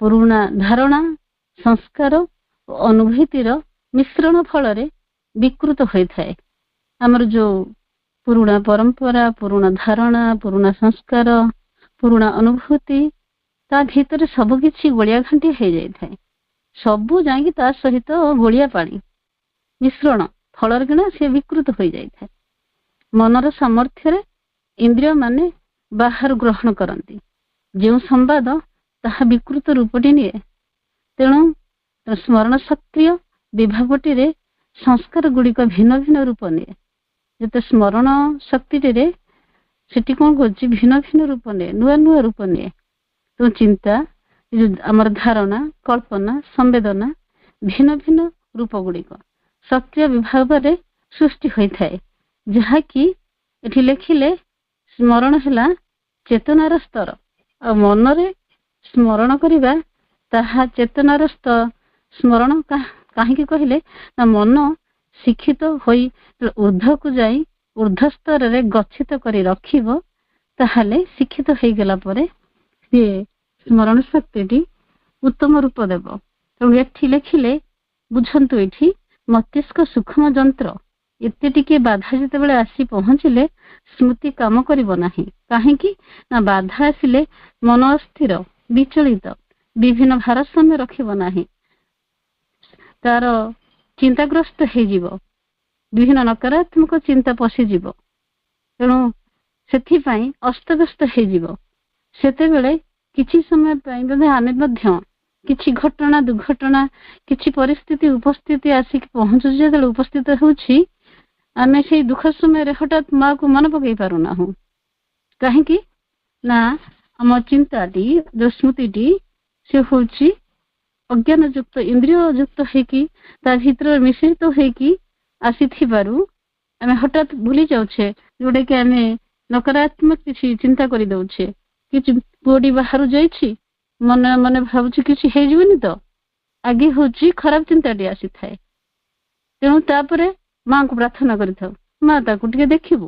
ପୁରୁଣା ଧାରଣା, ସଂସ୍କାର ଓ ଅନୁଭୂତିର ମିଶ୍ରଣ ଫଳରେ ବିକୃତ ହୋଇଥାଏ। ଆମର ଯୋଉ ପୁରୁଣା ପରମ୍ପରା, ପୁରୁଣା ଧାରଣା, ପୁରୁଣା ସଂସ୍କାର, ପୁରୁଣା ଅନୁଭୂତି, ତା ଭିତରେ ସବୁ କିଛି ଗୋଳିଆ ଘାଣ୍ଟି ହେଇଯାଇଥାଏ। ସବୁ ଯାଇକି ତା ସହିତ ଗୋଳିଆ ପାଣି ମିଶ୍ରଣ ଫଳରେ କିନା ସେ ବିକୃତ ହୋଇଯାଇଥାଏ। ମନର ସାମର୍ଥ୍ୟରେ ଇନ୍ଦ୍ରିୟ ମାନେ ବାହାରୁ ଗ୍ରହଣ କରନ୍ତି ଯେଉଁ ସମ୍ବାଦ, ତାହା ବିକୃତ ରୂପଟି ନିଏ। ତେଣୁ ସ୍ମରଣ ସକ୍ରିୟ ବିଭାଗଟିରେ ସଂସ୍କାର ଗୁଡ଼ିକ ଭିନ୍ନ ଭିନ୍ନ ରୂପ ନିଏ। ଯେତେ ସ୍ମରଣ ଶକ୍ତିଟିରେ ସେଠି କଣ କରୁଛି, ଭିନ୍ନ ଭିନ୍ନ ରୂପ ନିଏ, ନୂଆ ନୂଆ ରୂପ ନିଏ। ତେଣୁ ଚିନ୍ତା, ଆମର ଧାରଣା, କଳ୍ପନା, ସମ୍ବେଦନା, ଭିନ୍ନ ଭିନ୍ନ ରୂପ ଗୁଡ଼ିକ ସକ୍ରିୟ ବିଭାଗରେ ସୃଷ୍ଟି ହୋଇଥାଏ। ଯାହାକି ଏଠି ଲେଖିଲେ ସ୍ମରଣ ହେଲା ଚେତନାର ସ୍ତର, ଆଉ ମନରେ ସ୍ମରଣ କରିବା ତାହା ଚେତନାର ସ୍ମରଣ। କାହିଁକି କହିଲେ ନା, ମନ ଶିକ୍ଷିତ ହୋଇ ଊର୍ଦ୍ଧ୍ୱକୁ ଯାଇ ଊର୍ଦ୍ଧ୍ୱ ସ୍ତରରେ ଗଚ୍ଛିତ କରି ରଖିବ, ତାହେଲେ ଶିକ୍ଷିତ ହେଇଗଲା ପରେ ସିଏ ସ୍ମରଣ ଶକ୍ତିଟି ଉତ୍ତମ ରୂପ ଦେବ। ତେଣୁ ଏଠି ଲେଖିଲେ ବୁଝନ୍ତୁ, ଏଠି ମସ୍ତିଷ୍କ ସୂକ୍ଷ୍ମ ଯନ୍ତ୍ର, ଏତେ ଟିକେ ବାଧା ଯେତେବେଳେ ଆସି ପହଞ୍ଚିଲେ ସ୍ମୃତି କାମ କରିବ ନାହିଁ। କାହିଁକି ନା, ବାଧା ଆସିଲେ ମନ ଅସ୍ଥିର, ବିଚଳିତ, ବିଭିନ୍ନ ଭାରସାମ୍ୟ ରଖିବ ନାହିଁ, ତାର ଚିନ୍ତାଗ୍ରସ୍ତ ହେଇଯିବ, ବିଭିନ୍ନ ନକାରାତ୍ମକ ଚିନ୍ତା ପଶିଯିବ। ତେଣୁ ସେଥିପାଇଁ ଅସ୍ତବ୍ୟସ୍ତ ହେଇଯିବ। ସେତେବେଳେ କିଛି ସମୟ ପାଇଁ ବୋଧେ ଆମେ ମଧ୍ୟ କିଛି ଘଟଣା, ଦୁର୍ଘଟଣା, କିଛି ପରିସ୍ଥିତି ଉପସ୍ଥିତି ଆସିକି ପହଞ୍ଚୁଛି, ଯେତେବେଳେ ଉପସ୍ଥିତ ହେଉଛି, ଆମେ ସେଇ ଦୁଃଖ ସମୟରେ ହଠାତ୍ ମାକୁ ମନେ ପକେଇ ପାରୁନାହୁଁ। କାହିଁକି ନା, ଆମ ଚିନ୍ତାଟି, ଯୋଉ ସ୍ମୃତିଟି, ସେ ହଉଛି ଅଜ୍ଞାନ ଯୁକ୍ତ, ଇନ୍ଦ୍ରିୟ ଯୁକ୍ତ ହେଇକି ତା ଭିତରେ ମିଶ୍ରିତ ହେଇକି ଆସିଥିବାରୁ ଆମେ ହଠାତ୍ ଭୁଲି ଯାଉଛେ, ଯୋଉଟା କି ଆମେ ନକାରାତ୍ମକ କିଛି ଚିନ୍ତା କରିଦଉଛେ। କିଛି ପୁଅଟି ବାହାରୁ ଯାଇଛି, ମନେ ମନେ ଭାବୁଛି କିଛି ହେଇଯିବନି ତ, ଆଗେ ହଉଛି ଖରାପ ଚିନ୍ତାଟି ଆସିଥାଏ। ତେଣୁ ତାପରେ ମାଙ୍କୁ ପ୍ରାର୍ଥନା କରିଥାଉ, ମା ତାକୁ ଟିକେ ଦେଖିବୁ।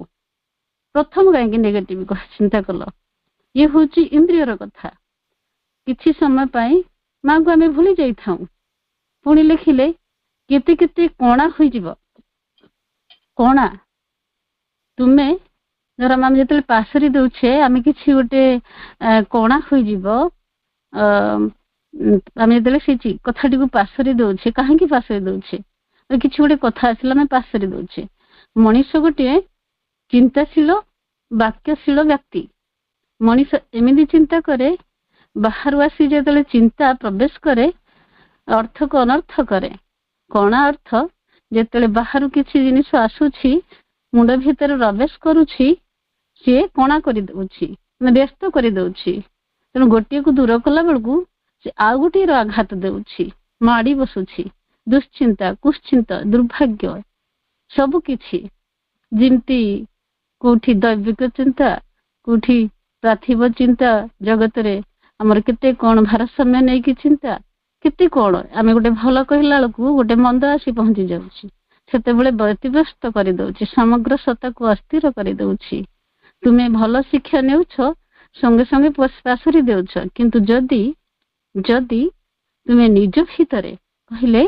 ପ୍ରଥମ କାହିଁକି ନେଗେଟିଭ ଚିନ୍ତା କଲ? ଇଏ ହଉଛି ଇନ୍ଦ୍ରିୟର କଥା। କିଛି ସମୟ ପାଇଁ ମାଙ୍କୁ ଆମେ ଭୁଲି ଯାଇଥାଉ। ପୁଣି ଲେଖିଲେ କେତେ କେତେ କଣା ହୋଇଯିବ। କଣା, ତୁମେ ଧର ଆମେ ଯେତେବେଳେ ପାଶୋରି ଦଉଛେ, ଆମେ କିଛି ଗୋଟେ କଣା ହୋଇଯିବ। ଆମେ ଯେତେବେଳେ ସେଇ କଥାଟିକୁ ପାଶୋରି ଦଉଛେ, କାହିଁକି ପାଶୋରି ଦଉଛେ? କିଛି ଗୋଟେ କଥା ଆସିଲା, ଆମେ ପାଶୋରି ଦଉଛେ। ମଣିଷ ଗୋଟିଏ ଚିନ୍ତାଶୀଳ, ବାକ୍ୟଶୀଳ ବ୍ୟକ୍ତି। ମଣିଷ ଏମିତି ଚିନ୍ତା କରେ, ବାହାରୁ ଆସି ଯେତେବେଳେ ଚିନ୍ତା ପ୍ରବେଶ କରେ, ଅର୍ଥକୁ ଅନର୍ଥ କରେ। କଣା ଅର୍ଥ, ଯେତେବେଳେ ବାହାରୁ କିଛି ଜିନିଷ ଆସୁଛି, ମୁଣ୍ଡ ଭିତରେ ପ୍ରବେଶ କରୁଛି, ସିଏ କଣା କରିଦଉଛି, ବ୍ୟସ୍ତ କରିଦଉଛି। ତେଣୁ ଗୋଟିଏକୁ ଦୂର କଲା ବେଳକୁ ସେ ଆଉ ଗୋଟିଏର ଆଘାତ ଦେଉଛି, ମାଡ଼ି ବସୁଛି। ଦୁଶ୍ଚିନ୍ତା, କୁଶ୍ଚିନ୍ତା, ଦୁର୍ଭାଗ୍ୟ ସବୁ କିଛି, ଯେମିତି କୋଉଠି ଦୈବିକ ଚିନ୍ତା, କୋଉଠି ପାର୍ଥିବ ଚିନ୍ତା, ଜଗତରେ ଆମର କେତେ କଣ ଭାରସାମ୍ୟ ନେଇକି ଚିନ୍ତା, କେତେ କଣ ଆମେ ଗୋଟେ ଭଲ କହିଲା ବେଳକୁ ଗୋଟେ ମନ୍ଦ ଆସି ପହଞ୍ଚି ଯାଉଛି। ସେତେବେଳେ ବ୍ୟତିବ୍ୟସ୍ତ କରିଦଉଛି, ସମଗ୍ର ସତ୍ତାକୁ ଅସ୍ଥିର କରିଦଉଛି। ତୁମେ ଭଲ ଶିକ୍ଷା ନେଉଛ, ସଙ୍ଗେ ସଙ୍ଗେ ପାଶୋରି ଦେଉଛ, କିନ୍ତୁ ଯଦି ଯଦି ତୁମେ ନିଜ ଭିତରେ କହିଲେ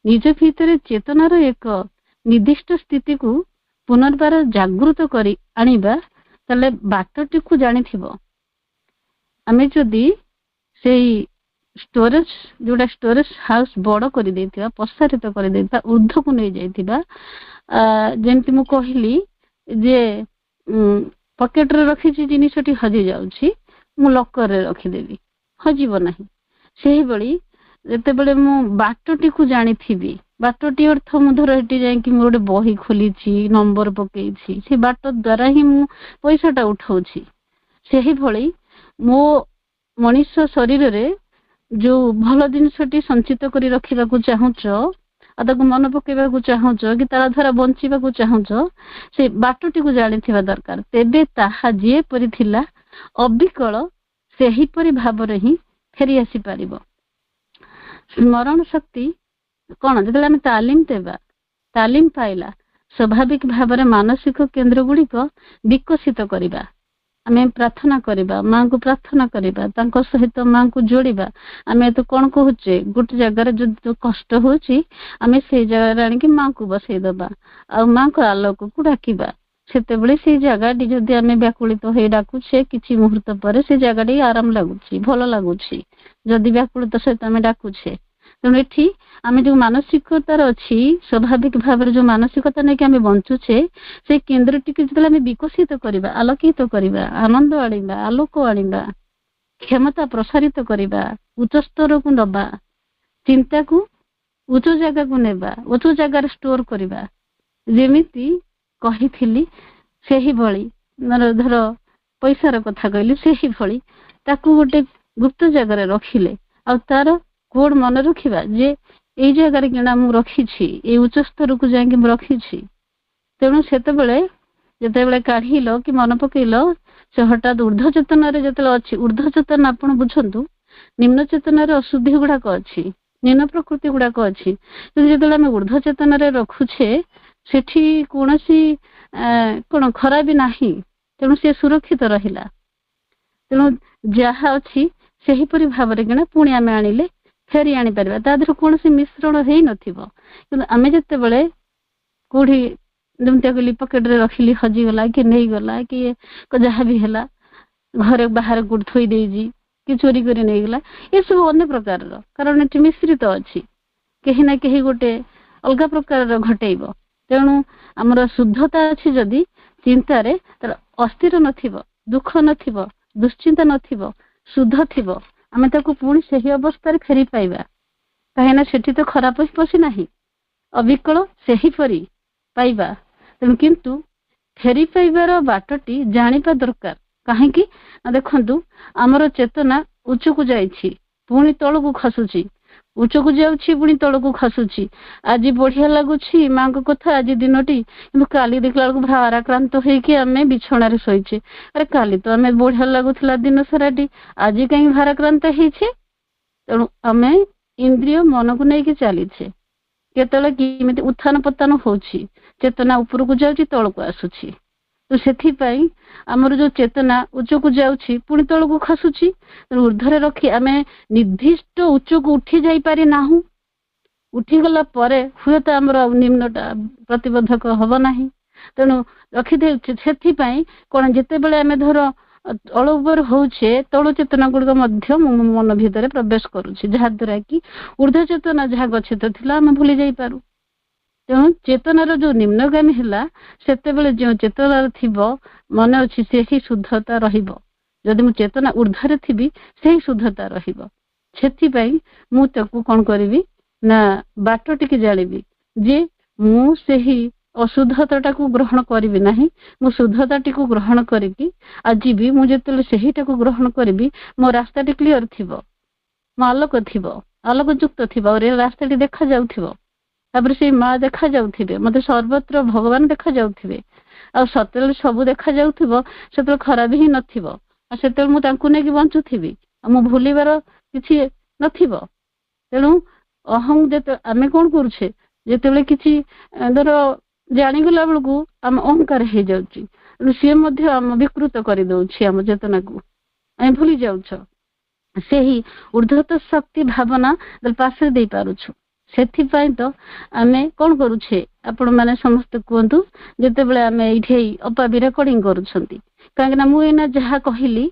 ନିଜ ଭିତରେ ଚେତନାର ଏକ ନିର୍ଦ୍ଦିଷ୍ଟ ସ୍ଥିତିକୁ ପୁନର୍ବାର ଜାଗୃତ କରି ଆଣିବା, ତାହେଲେ ବାଟଟିକୁ ଜାଣିଥିବ। ଆମେ ଯଦି ସେଇ ଷ୍ଟୋରେଜ ଯୋଉଟା ଷ୍ଟୋରେଜ ହାଉସ ବଡ କରିଦେଇଥିବା, ପ୍ରସାରିତ କରିଦେଇଥିବା, ଉର୍ଦ୍ଧ୍ୱକୁ ନେଇଯାଇଥିବା, ଯେମିତି ମୁଁ କହିଲି ଯେ ପକେଟରେ ରଖିଛି ଜିନିଷଟି ହଜି ଯାଉଛି, ମୁଁ ଲକରରେ ରଖିଦେବି, ହଜିବ ନାହିଁ। ସେହିଭଳି ଯେତେବେଳେ ମୁଁ ବାଟଟିକୁ ଜାଣିଥିବି, ବାଟଟି ଅର୍ଥ ମୁଁ ଧର ଏଠି ଯାଇକି ମୁଁ ଗୋଟେ ବହି ଖୋଲିଛି, ନମ୍ବର ପକେଇଛି, ସେ ବାଟ ଦ୍ୱାରା ହିଁ ମୁଁ ପଇସାଟା ଉଠଉଛି। ସେହିଭଳି ମୋ ମଣିଷ ଶରୀରରେ ଯୋଉ ଭଲ ଜିନିଷଟି ସଞ୍ଚିତ କରି ରଖିବାକୁ ଚାହୁଁଛ ଆଉ ତାକୁ ମନେ ପକେଇବାକୁ ଚାହୁଁଛ କି ତା ଦ୍ୱାରା ବଞ୍ଚିବାକୁ ଚାହୁଁଛ, ସେ ବାଟଟିକୁ ଜାଣିଥିବା ଦରକାର। ତେବେ ତାହା ଯେପରି ଥିଲା ଅବିକଳ ସେହିପରି ଭାବରେ ହିଁ ଫେରି ଆସିପାରିବ। ସ୍ମରଣ ଶକ୍ତି କଣ? ଯେତେବେଳେ ଆମେ ତାଲିମ ଦେବା, ତାଲିମ ପାଇଲା, ସ୍ୱାଭାବିକ ଭାବରେ ମାନସିକ କେନ୍ଦ୍ର ଗୁଡିକ ବିକଶିତ କରିବା। ଆମେ ପ୍ରାର୍ଥନା କରିବା, ମାଙ୍କୁ ପ୍ରାର୍ଥନା କରିବା, ତାଙ୍କ ସହିତ ମାଙ୍କୁ ଯୋଡ଼ିବା। ଆମେ ତ କଣ କହୁଛେ, ଗୋଟେ ଜାଗାରେ ଯଦି କଷ୍ଟ ହଉଛି ଆମେ ସେଇ ଜାଗାରେ ଆଣିକି ମାଙ୍କୁ ବସେଇଦବା ଆଉ ମାଙ୍କ ଆଲୋକକୁ ଡାକିବା। ସେତେବେଳେ ସେଇ ଜାଗାଟି ଯଦି ଆମେ ବ୍ୟାକୁଳିତ ହେଇ ଡାକୁଛେ, କିଛି ମୁହୂର୍ତ୍ତ ପରେ ସେ ଜାଗାଟି ଆରାମ ଲାଗୁଛି, ଭଲ ଲାଗୁଛି, ଯଦି ବ୍ୟାକୁଳିତ ସହିତ ଆମେ ଡାକୁଛେ। ତେଣୁ ଏଠି ଆମେ ଯୋଉ ମାନସିକତାର ଅଛି, ସ୍ୱାଭାବିକ ଭାବରେ ଯୋଉ ମାନସିକତା ନେଇକି ଆମେ ବଞ୍ଚୁଛେ, ସେଇ କେନ୍ଦ୍ରଟିକୁ ଯେତେବେଳେ ଆମେ ବିକଶିତ କରିବା, ଆଲୋକିତ କରିବା, ଆନନ୍ଦ ଆଣିବା, ଆଲୋକ ଆଣିବା, କ୍ଷମତା ପ୍ରସାରିତ କରିବା, ଉଚ୍ଚ ସ୍ତରକୁ ନବା, ଚିନ୍ତାକୁ ଉଚ୍ଚ ଜାଗାକୁ ନେବା, ଉଚ୍ଚ ଜାଗାରେ ଷ୍ଟୋର କରିବା। ଯେମିତି କହିଥିଲି ସେହିଭଳି, ଧର ପଇସାର କଥା କହିଲି, ସେହିଭଳି ତାକୁ ଗୋଟେ ଗୁପ୍ତ ଜାଗାରେ ରଖିଲେ ଆଉ ତାର କୋଡ ମନେ ରଖିବା ଯେ ଏଇ ଜାଗାରେ କିଣା ମୁଁ ରଖିଛି, ଏଇ ଉଚ୍ଚ ସ୍ତରକୁ ଯାଇକି ମୁଁ ରଖିଛି। ତେଣୁ ସେତେବେଳେ ଯେତେବେଳେ କାଢିଲ କି ମନେ ପକେଇଲ, ସେ ହଠାତ୍ ଉର୍ଦ୍ଧ୍ୱ ଚେତନାରେ ଯେତେବେଳେ ଅଛି, ଉର୍ଦ୍ଧ୍ୱ ଚେତନା ଆପଣ ବୁଝନ୍ତୁ, ନିମ୍ନ ଚେତନାରେ ଅଶୁଦ୍ଧି ଗୁଡାକ ଅଛି, ନିମ୍ନ ପ୍ରକୃତି ଗୁଡାକ ଅଛି। କିନ୍ତୁ ଯେତେବେଳେ ଆମେ ଉର୍ଦ୍ଧ୍ୱ ଚେତନାରେ ରଖୁଛେ, ସେଠି କୌଣସି କଣ ଖରାପ ନାହିଁ, ତେଣୁ ସେ ସୁରକ୍ଷିତ ରହିଲା। ତେଣୁ ଯାହା ଅଛି ସେହିପରି ଭାବରେ କିଣା ପୁଣି ଆମେ ଆଣିଲେ ଫେରି ଆଣିପାରିବା, ତା ଦେହରେ କୌଣସି ମିଶ୍ରଣ ହେଇନଥିବ। କିନ୍ତୁ ଆମେ ଯେତେବେଳେ କୋଉଠି ଯେମିତି କହିଲି ପକେଟରେ ରଖିଲି, ହଜିଗଲା କି ନେଇଗଲା କି ଯାହା ବି ହେଲା, ଘରେ ବାହାରେ କୋଉଠି ଥୋଇ ଦେଇଛି କି ଚୋରି କରି ନେଇଗଲା, ଏସବୁ ଅନ୍ୟ ପ୍ରକାରର, କାରଣ ଏଠି ମିଶ୍ରିତ ଅଛି, କେହି ନା କେହି ଗୋଟେ ଅଲଗା ପ୍ରକାରର ଘଟେଇବ। ତେଣୁ ଆମର ଶୁଦ୍ଧତା ଅଛି ଯଦି ଚିନ୍ତାରେ, ତାର ଅସ୍ଥିର ନଥିବ, ଦୁଃଖ ନଥିବ, ଦୁଶ୍ଚିନ୍ତା ନଥିବ, ଶୁଦ୍ଧ ଥିବ, ଆମେ ତାକୁ ପୁଣି ସେହି ଅବସ୍ଥାରେ ଫେରି ପାଇବା। କାହିଁକିନା ସେଠି ତ ଖରାପ ପଶି ନାହିଁ, ଅବିକଳ ସେହିପରି ପାଇବା। ତେଣୁ କିନ୍ତୁ ଫେରି ପାଇବାର ବାଟଟି ଜାଣିବା ଦରକାର। କାହିଁକି ନା ଦେଖନ୍ତୁ, ଆମର ଚେତନା ଉଚ୍ଚକୁ ଯାଇଛି, ପୁଣି ତଳକୁ ଖସୁଛି, ଉଚ୍ଚକୁ ଯାଉଛି, ପୁଣି ତଳକୁ ଖସୁଛି। ଆଜି ବଢିଆ ଲାଗୁଛି ମାଙ୍କ କଥା, ଆଜି ଦିନଟି, କିନ୍ତୁ କାଲି ଦେଖିଲା ବେଳକୁ ଭାରାକ୍ରାନ୍ତ ହେଇକି ଆମେ ବିଛଣାରେ ଶୋଇଛେ। ଆରେ କାଲି ତ ଆମେ ବଢିଆ ଲାଗୁଥିଲା ଦିନ ସାରାଟି, ଆଜି କାହିଁକି ଭାରାକ୍ରାନ୍ତ ହେଇଛେ? ତେଣୁ ଆମେ ଇନ୍ଦ୍ରିୟ ମନକୁ ନେଇକି ଚାଲିଛେ, କେତେବେଳେ କେମିତି ଉତ୍ଥାନ ପତନ ହଉଛି, ଚେତନା ଉପରକୁ ଯାଉଛି, ତଳକୁ ଆସୁଛି। ତ ସେଥିପାଇଁ ଆମର ଯୋଉ ଚେତନା ଉଚ୍ଚକୁ ଯାଉଛି, ପୁଣି ତଳକୁ ଖସୁଛି। ଉର୍ଦ୍ଧ୍ୱରେ ରଖି ଆମେ ନିର୍ଦ୍ଦିଷ୍ଟ ଉଚ୍ଚକୁ ଉଠି ଯାଇପାରି ନାହୁଁ। ଉଠିଗଲା ପରେ ହୁଏତ ଆମର ନିମ୍ନଟା ପ୍ରତିବନ୍ଧକ ହବ ନାହିଁ। ତେଣୁ ରଖିଦେଉଛେ। ସେଥିପାଇଁ କଣ, ଯେତେବେଳେ ଆମେ ଧର ତଳ ଉପର ହଉଛେ, ତଳୁ ଚେତନା ଗୁଡିକ ମଧ୍ୟ ମନ ଭିତରେ ପ୍ରବେଶ କରୁଛି, ଯାହା ଦ୍ୱାରା କି ଉର୍ଦ୍ଧ୍ୱ ଚେତନା ଯାହା ଗଚ୍ଛିତ ଥିଲା ଆମେ ଭୁଲି ଯାଇପାରୁ। ତେଣୁ ଚେତନାର ଯୋଉ ନିମ୍ନଗାମୀ ହେଲା, ସେତେବେଳେ ଯେଉଁ ଚେତନାର ଥିବ, ମନେ ଅଛି, ସେହି ଶୁଦ୍ଧତା ରହିବ। ଯଦି ମୁଁ ଚେତନା ଉର୍ଦ୍ଧ୍ୱରେ ଥିବି, ସେହି ଶୁଦ୍ଧତା ରହିବ। ସେଥିପାଇଁ ମୁଁ ତାକୁ କଣ କରିବି ନା ବାଟ ଟିକେ ଜାଣିବି ଯେ ମୁଁ ସେହି ଅଶୁଦ୍ଧତାଟାକୁ ଗ୍ରହଣ କରିବି ନାହିଁ, ମୁଁ ଶୁଦ୍ଧତାଟିକୁ ଗ୍ରହଣ କରିକି ଆଜି ବି ମୁଁ ଯେତେବେଳେ ସେହିଟାକୁ ଗ୍ରହଣ କରିବି, ମୋ ରାସ୍ତାଟି କ୍ଲିଅର ଥିବ। ଆଲୋକ ଥିବ, ଆଲୋକଯୁକ୍ତ ଥିବ, ରାସ୍ତାଟି ଦେଖାଯାଉଥିବ, ତାପରେ ସେଇ ମା ଦେଖାଯାଉଥିବେ, ମତେ ସର୍ବତ୍ର ଭଗବାନ ଦେଖାଯାଉଥିବେ। ଆଉ ସେତେବେଳେ ସବୁ ଦେଖାଯାଉଥିବ, ସେତେବେଳେ ଖରାପ ହିଁ ନଥିବ, ଆଉ ସେତେବେଳେ ମୁଁ ତାଙ୍କୁ ନେଇକି ବଞ୍ଚୁଥିବି, ଆଉ ମୁଁ ଭୁଲିବାର କିଛି ନଥିବ। ତେଣୁ ଯେତେବେଳେ ଆମେ କଣ କରୁଛେ, ଯେତେବେଳେ କିଛି ଧର ଜାଣିଗଲା ବେଳକୁ ଆମ ଅହଙ୍କାର ହେଇଯାଉଛି, ସିଏ ମଧ୍ୟ ଆମ ବିକୃତ କରିଦଉଛି ଆମ ଚେତନାକୁ, ଆମେ ଭୁଲି ଯାଉଛ ସେହି ଉର୍ଦ୍ଧତ ଶକ୍ତି ଭାବନା ପାଶରେ ଦେଇ ପାରୁଛୁ। ସେଥିପାଇଁ ତ ଆମେ କଣ କରୁଛେ, ଆପଣ ମାନେ ସମସ୍ତେ କୁହନ୍ତୁ, ଯେତେବେଳେ ଆମେ ଏଇଠି ଅପା ବି ରେକର୍ଡିଂ କରୁଛନ୍ତି, କାହିଁକି ନା ମୁଁ ଏଇନା ଯାହା କହିଲି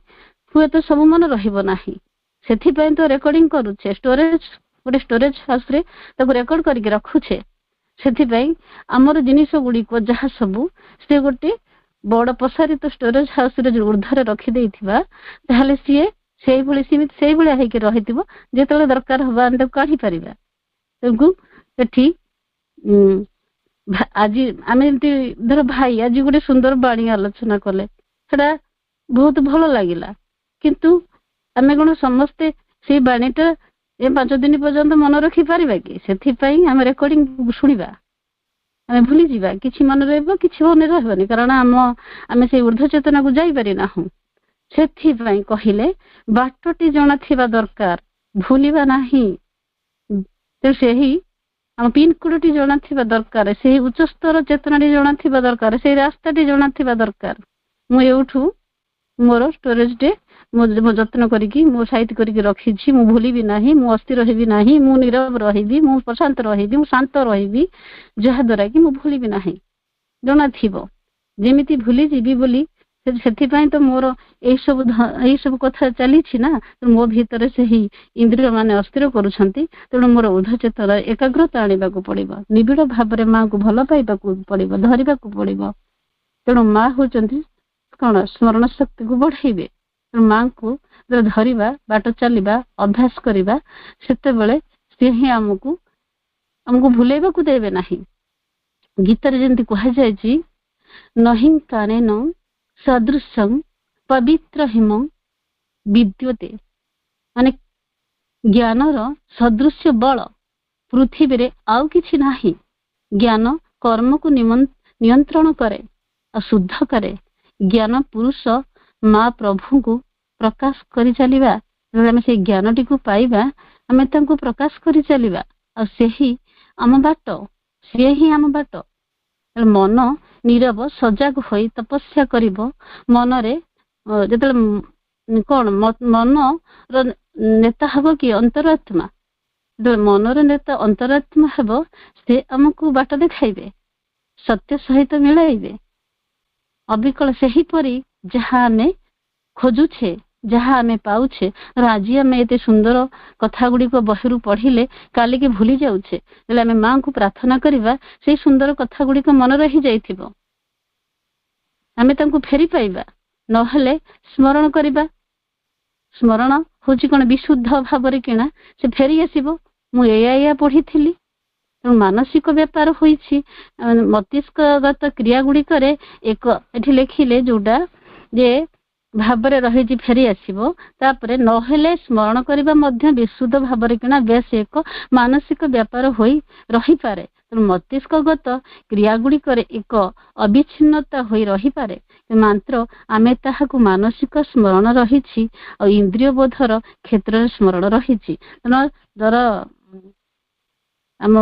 ହୁଏତ ସବୁ ମନେ ରହିବ ନାହିଁ, ସେଥିପାଇଁ ତ ରେକର୍ଡିଂ କରୁଛେ, ଗୋଟେ ଷ୍ଟୋରେଜ ହାଉସରେ ତାକୁ ରେକର୍ଡ କରିକି ରଖୁଛେ। ସେଥିପାଇଁ ଆମର ଜିନିଷ ଗୁଡିକ ଯାହା ସବୁ ସେ ଗୋଟେ ବଡ ପ୍ରସାରିତ ଷ୍ଟୋରେଜ ହାଉସରେ ଉର୍ଦ୍ଧ୍ୱରେ ରଖିଦେଇଥିବା, ତାହେଲେ ସିଏ ସେଇଭଳିଆ ହେଇକି ରହିଥିବ, ଯେତେବେଳେ ଦରକାର ହବ ଆମେ ତାକୁ କାଢିପାରିବା। ତେଣୁ ସେଠି ଆଜି ଆମେ ଯେମିତି ଧର ଭାଇ ଆଜି ଗୋଟେ ସୁନ୍ଦର ବାଣୀ ଆଲୋଚନା କଲେ, ସେଟା ବହୁତ ଭଲ ଲାଗିଲା, କିନ୍ତୁ ଆମେ କଣ ସମସ୍ତେ ସେଇ ବାଣୀଟା 5 ଦିନ ପର୍ଯ୍ୟନ୍ତ ମନେ ରଖିପାରିବା କି? ସେଥିପାଇଁ ଆମେ ରେକର୍ଡିଂ ଶୁଣିବା, ଆମେ ଭୁଲିଯିବା, କିଛି ମନେ ରହିବ, କିଛି ମନେ ରହିବନି, କାରଣ ଆମେ ସେଇ ଉର୍ଦ୍ଧ୍ୱ ଚେତନାକୁ ଯାଇପାରି ନାହୁଁ। ସେଥିପାଇଁ କହିଲେ ବାଟଟି ଜଣାଥିବା ଦରକାର, ଭୁଲିବା ନାହିଁ। ସେହି ଆମ ପିନକୋଡଟି ଜଣାଥିବା ଦରକାର, ସେହି ଉଚ୍ଚସ୍ତର ଚେତନାଟି ଜଣାଥିବା ଦରକାର, ସେଇ ରାସ୍ତାଟି ଜଣାଥିବା ଦରକାର। ମୁଁ ଏଉଠୁ ମୋର ଷ୍ଟୋରେଜଟେ ମୋ ଯତ୍ନ କରିକି ମୁଁ ସାଇତି କରିକି ରଖିଛି, ମୁଁ ଭୁଲିବି ନାହିଁ, ମୁଁ ଅସ୍ଥିର ହେବି ନାହିଁ, ମୁଁ ନୀରବ ରହିବି, ମୁଁ ପ୍ରଶାନ୍ତ ରହିବି, ମୁଁ ଶାନ୍ତ ରହିବି, ଯାହାଦ୍ୱାରା କି ମୁଁ ଭୁଲିବି ନାହିଁ। ଜଣାଥିବ, ଯେମିତି ଭୁଲିଯିବି ବୋଲି ସେଥିପାଇଁ ତ ମୋର ଏଇ ସବୁ କଥା ଚାଲିଛି ନା। ମୋ ଭିତରେ ସେହି ଇନ୍ଦ୍ରିୟ ମାନେ ଅସ୍ଥିର କରୁଛନ୍ତି, ତେଣୁ ମୋର ଉର୍ଦ୍ଧ୍ୱ ଚେତନା ଏକାଗ୍ରତା ଆଣିବାକୁ ପଡିବ, ନିବିଡ଼ ଭାବରେ ମାଙ୍କୁ ଭଲ ପାଇବାକୁ ପଡିବ, ଧରିବାକୁ ପଡିବ। ତେଣୁ ମା ହଉଛନ୍ତି କଣ, ସ୍ମରଣ ଶକ୍ତିକୁ ବଢେଇବେ। ମାଙ୍କୁ ଧରିବା, ବାଟ ଚାଲିବା ଅଭ୍ୟାସ କରିବା, ସେତେବେଳେ ସେ ହିଁ ଆମକୁ ଭୁଲେଇବାକୁ ଦେବେ ନାହିଁ। ଗୀତାରେ ଯେମିତି କୁହାଯାଇଛି, ନହିଁ କାନେନ ସଦୃଶଂ ପବିତ୍ର ହିମ ବିଦ୍ୟତେ, ମାନେ ଜ୍ଞାନର ସଦୃଶ୍ୟ ବଳ ପୃଥିବୀରେ ଆଉ କିଛି ନାହିଁ। ଜ୍ଞାନ କର୍ମକୁ ନିୟନ୍ତ୍ରଣ କରେ ଆଉ ଶୁଦ୍ଧ କରେ। ଜ୍ଞାନ ପୁରୁଷ ମା ପ୍ରଭୁଙ୍କୁ ପ୍ରକାଶ କରି ଚାଲିବା, ଆମେ ସେଇ ଜ୍ଞାନଟିକୁ ପାଇବା, ଆମେ ତାଙ୍କୁ ପ୍ରକାଶ କରି ଚାଲିବା, ଆଉ ସେହି ଆମ ବାଟ, ସିଏ ହିଁ ଆମ ବାଟ। ମନ ନୀରବ ସଜାଗ ହୋଇ ତପସ୍ୟା କରିବ। ମନରେ ଯେତେବେଳେ କଣ, ମନର ନେତା ହବ କି ଅନ୍ତରାତ୍ମା। ଯେତେବେଳେ ମନର ନେତା ଅନ୍ତରାତ୍ମା ହେବ, ସେ ଆମକୁ ବାଟ ଦେଖାଇବେ, ସତ୍ୟ ସହିତ ମିଳାଇବେ। ଅବିକଳ ସେହିପରି ଯାହା ଆମେ ଖୋଜୁଛେ, ଯାହା ଆମେ ପାଉଛେ, ଆଜି ଆମେ ଏତେ ସୁନ୍ଦର କଥା ଗୁଡିକ ବହିରୁ ପଢିଲେ କାଲିକି ଭୁଲି ଯାଉଛେ, ହେଲେ ଆମେ ମାଙ୍କୁ ପ୍ରାର୍ଥନା କରିବା, ସେଇ ସୁନ୍ଦର କଥା ଗୁଡିକ ମନେ ରହିଯାଇଥିବ, ଆମେ ତାଙ୍କୁ ଫେରି ପାଇବା। ନହେଲେ ସ୍ମରଣ କରିବା, ସ୍ମରଣ ହଉଛି କଣ, ବିଶୁଦ୍ଧ ଭାବରେ କିଣା ସେ ଫେରି ଆସିବ, ମୁଁ ଏଇଆ ପଢିଥିଲି। ତେଣୁ ମାନସିକ ବ୍ୟାପାର ହୋଇଛି ମସ୍ତିଷ୍କଗତ କ୍ରିୟା ଗୁଡିକରେ ଏଠି ଲେଖିଲେ ଯୋଉଟା ଯେ ଭାବରେ ରହିଛି ଫେରି ଆସିବ। ତାପରେ ନହେଲେ ସ୍ମରଣ କରିବା ମଧ୍ୟ ବିଶୁଦ୍ଧ ଭାବରେ କିଣା ବେଶ ଏକ ମାନସିକ ବ୍ୟାପାର ହୋଇ ରହିପାରେ। ତେଣୁ ମସ୍ତିଷ୍କଗତ କ୍ରିୟା ଗୁଡିକରେ ଏକ ଅବିଚ୍ଛିନ୍ନତା ହୋଇ ରହିପାରେ, ମାତ୍ର ଆମେ ତାହାକୁ ମାନସିକ ସ୍ମରଣ ରହିଛି ଆଉ ଇନ୍ଦ୍ରିୟ ବୋଧର କ୍ଷେତ୍ରରେ ସ୍ମରଣ ରହିଛି। ଧର ଆମ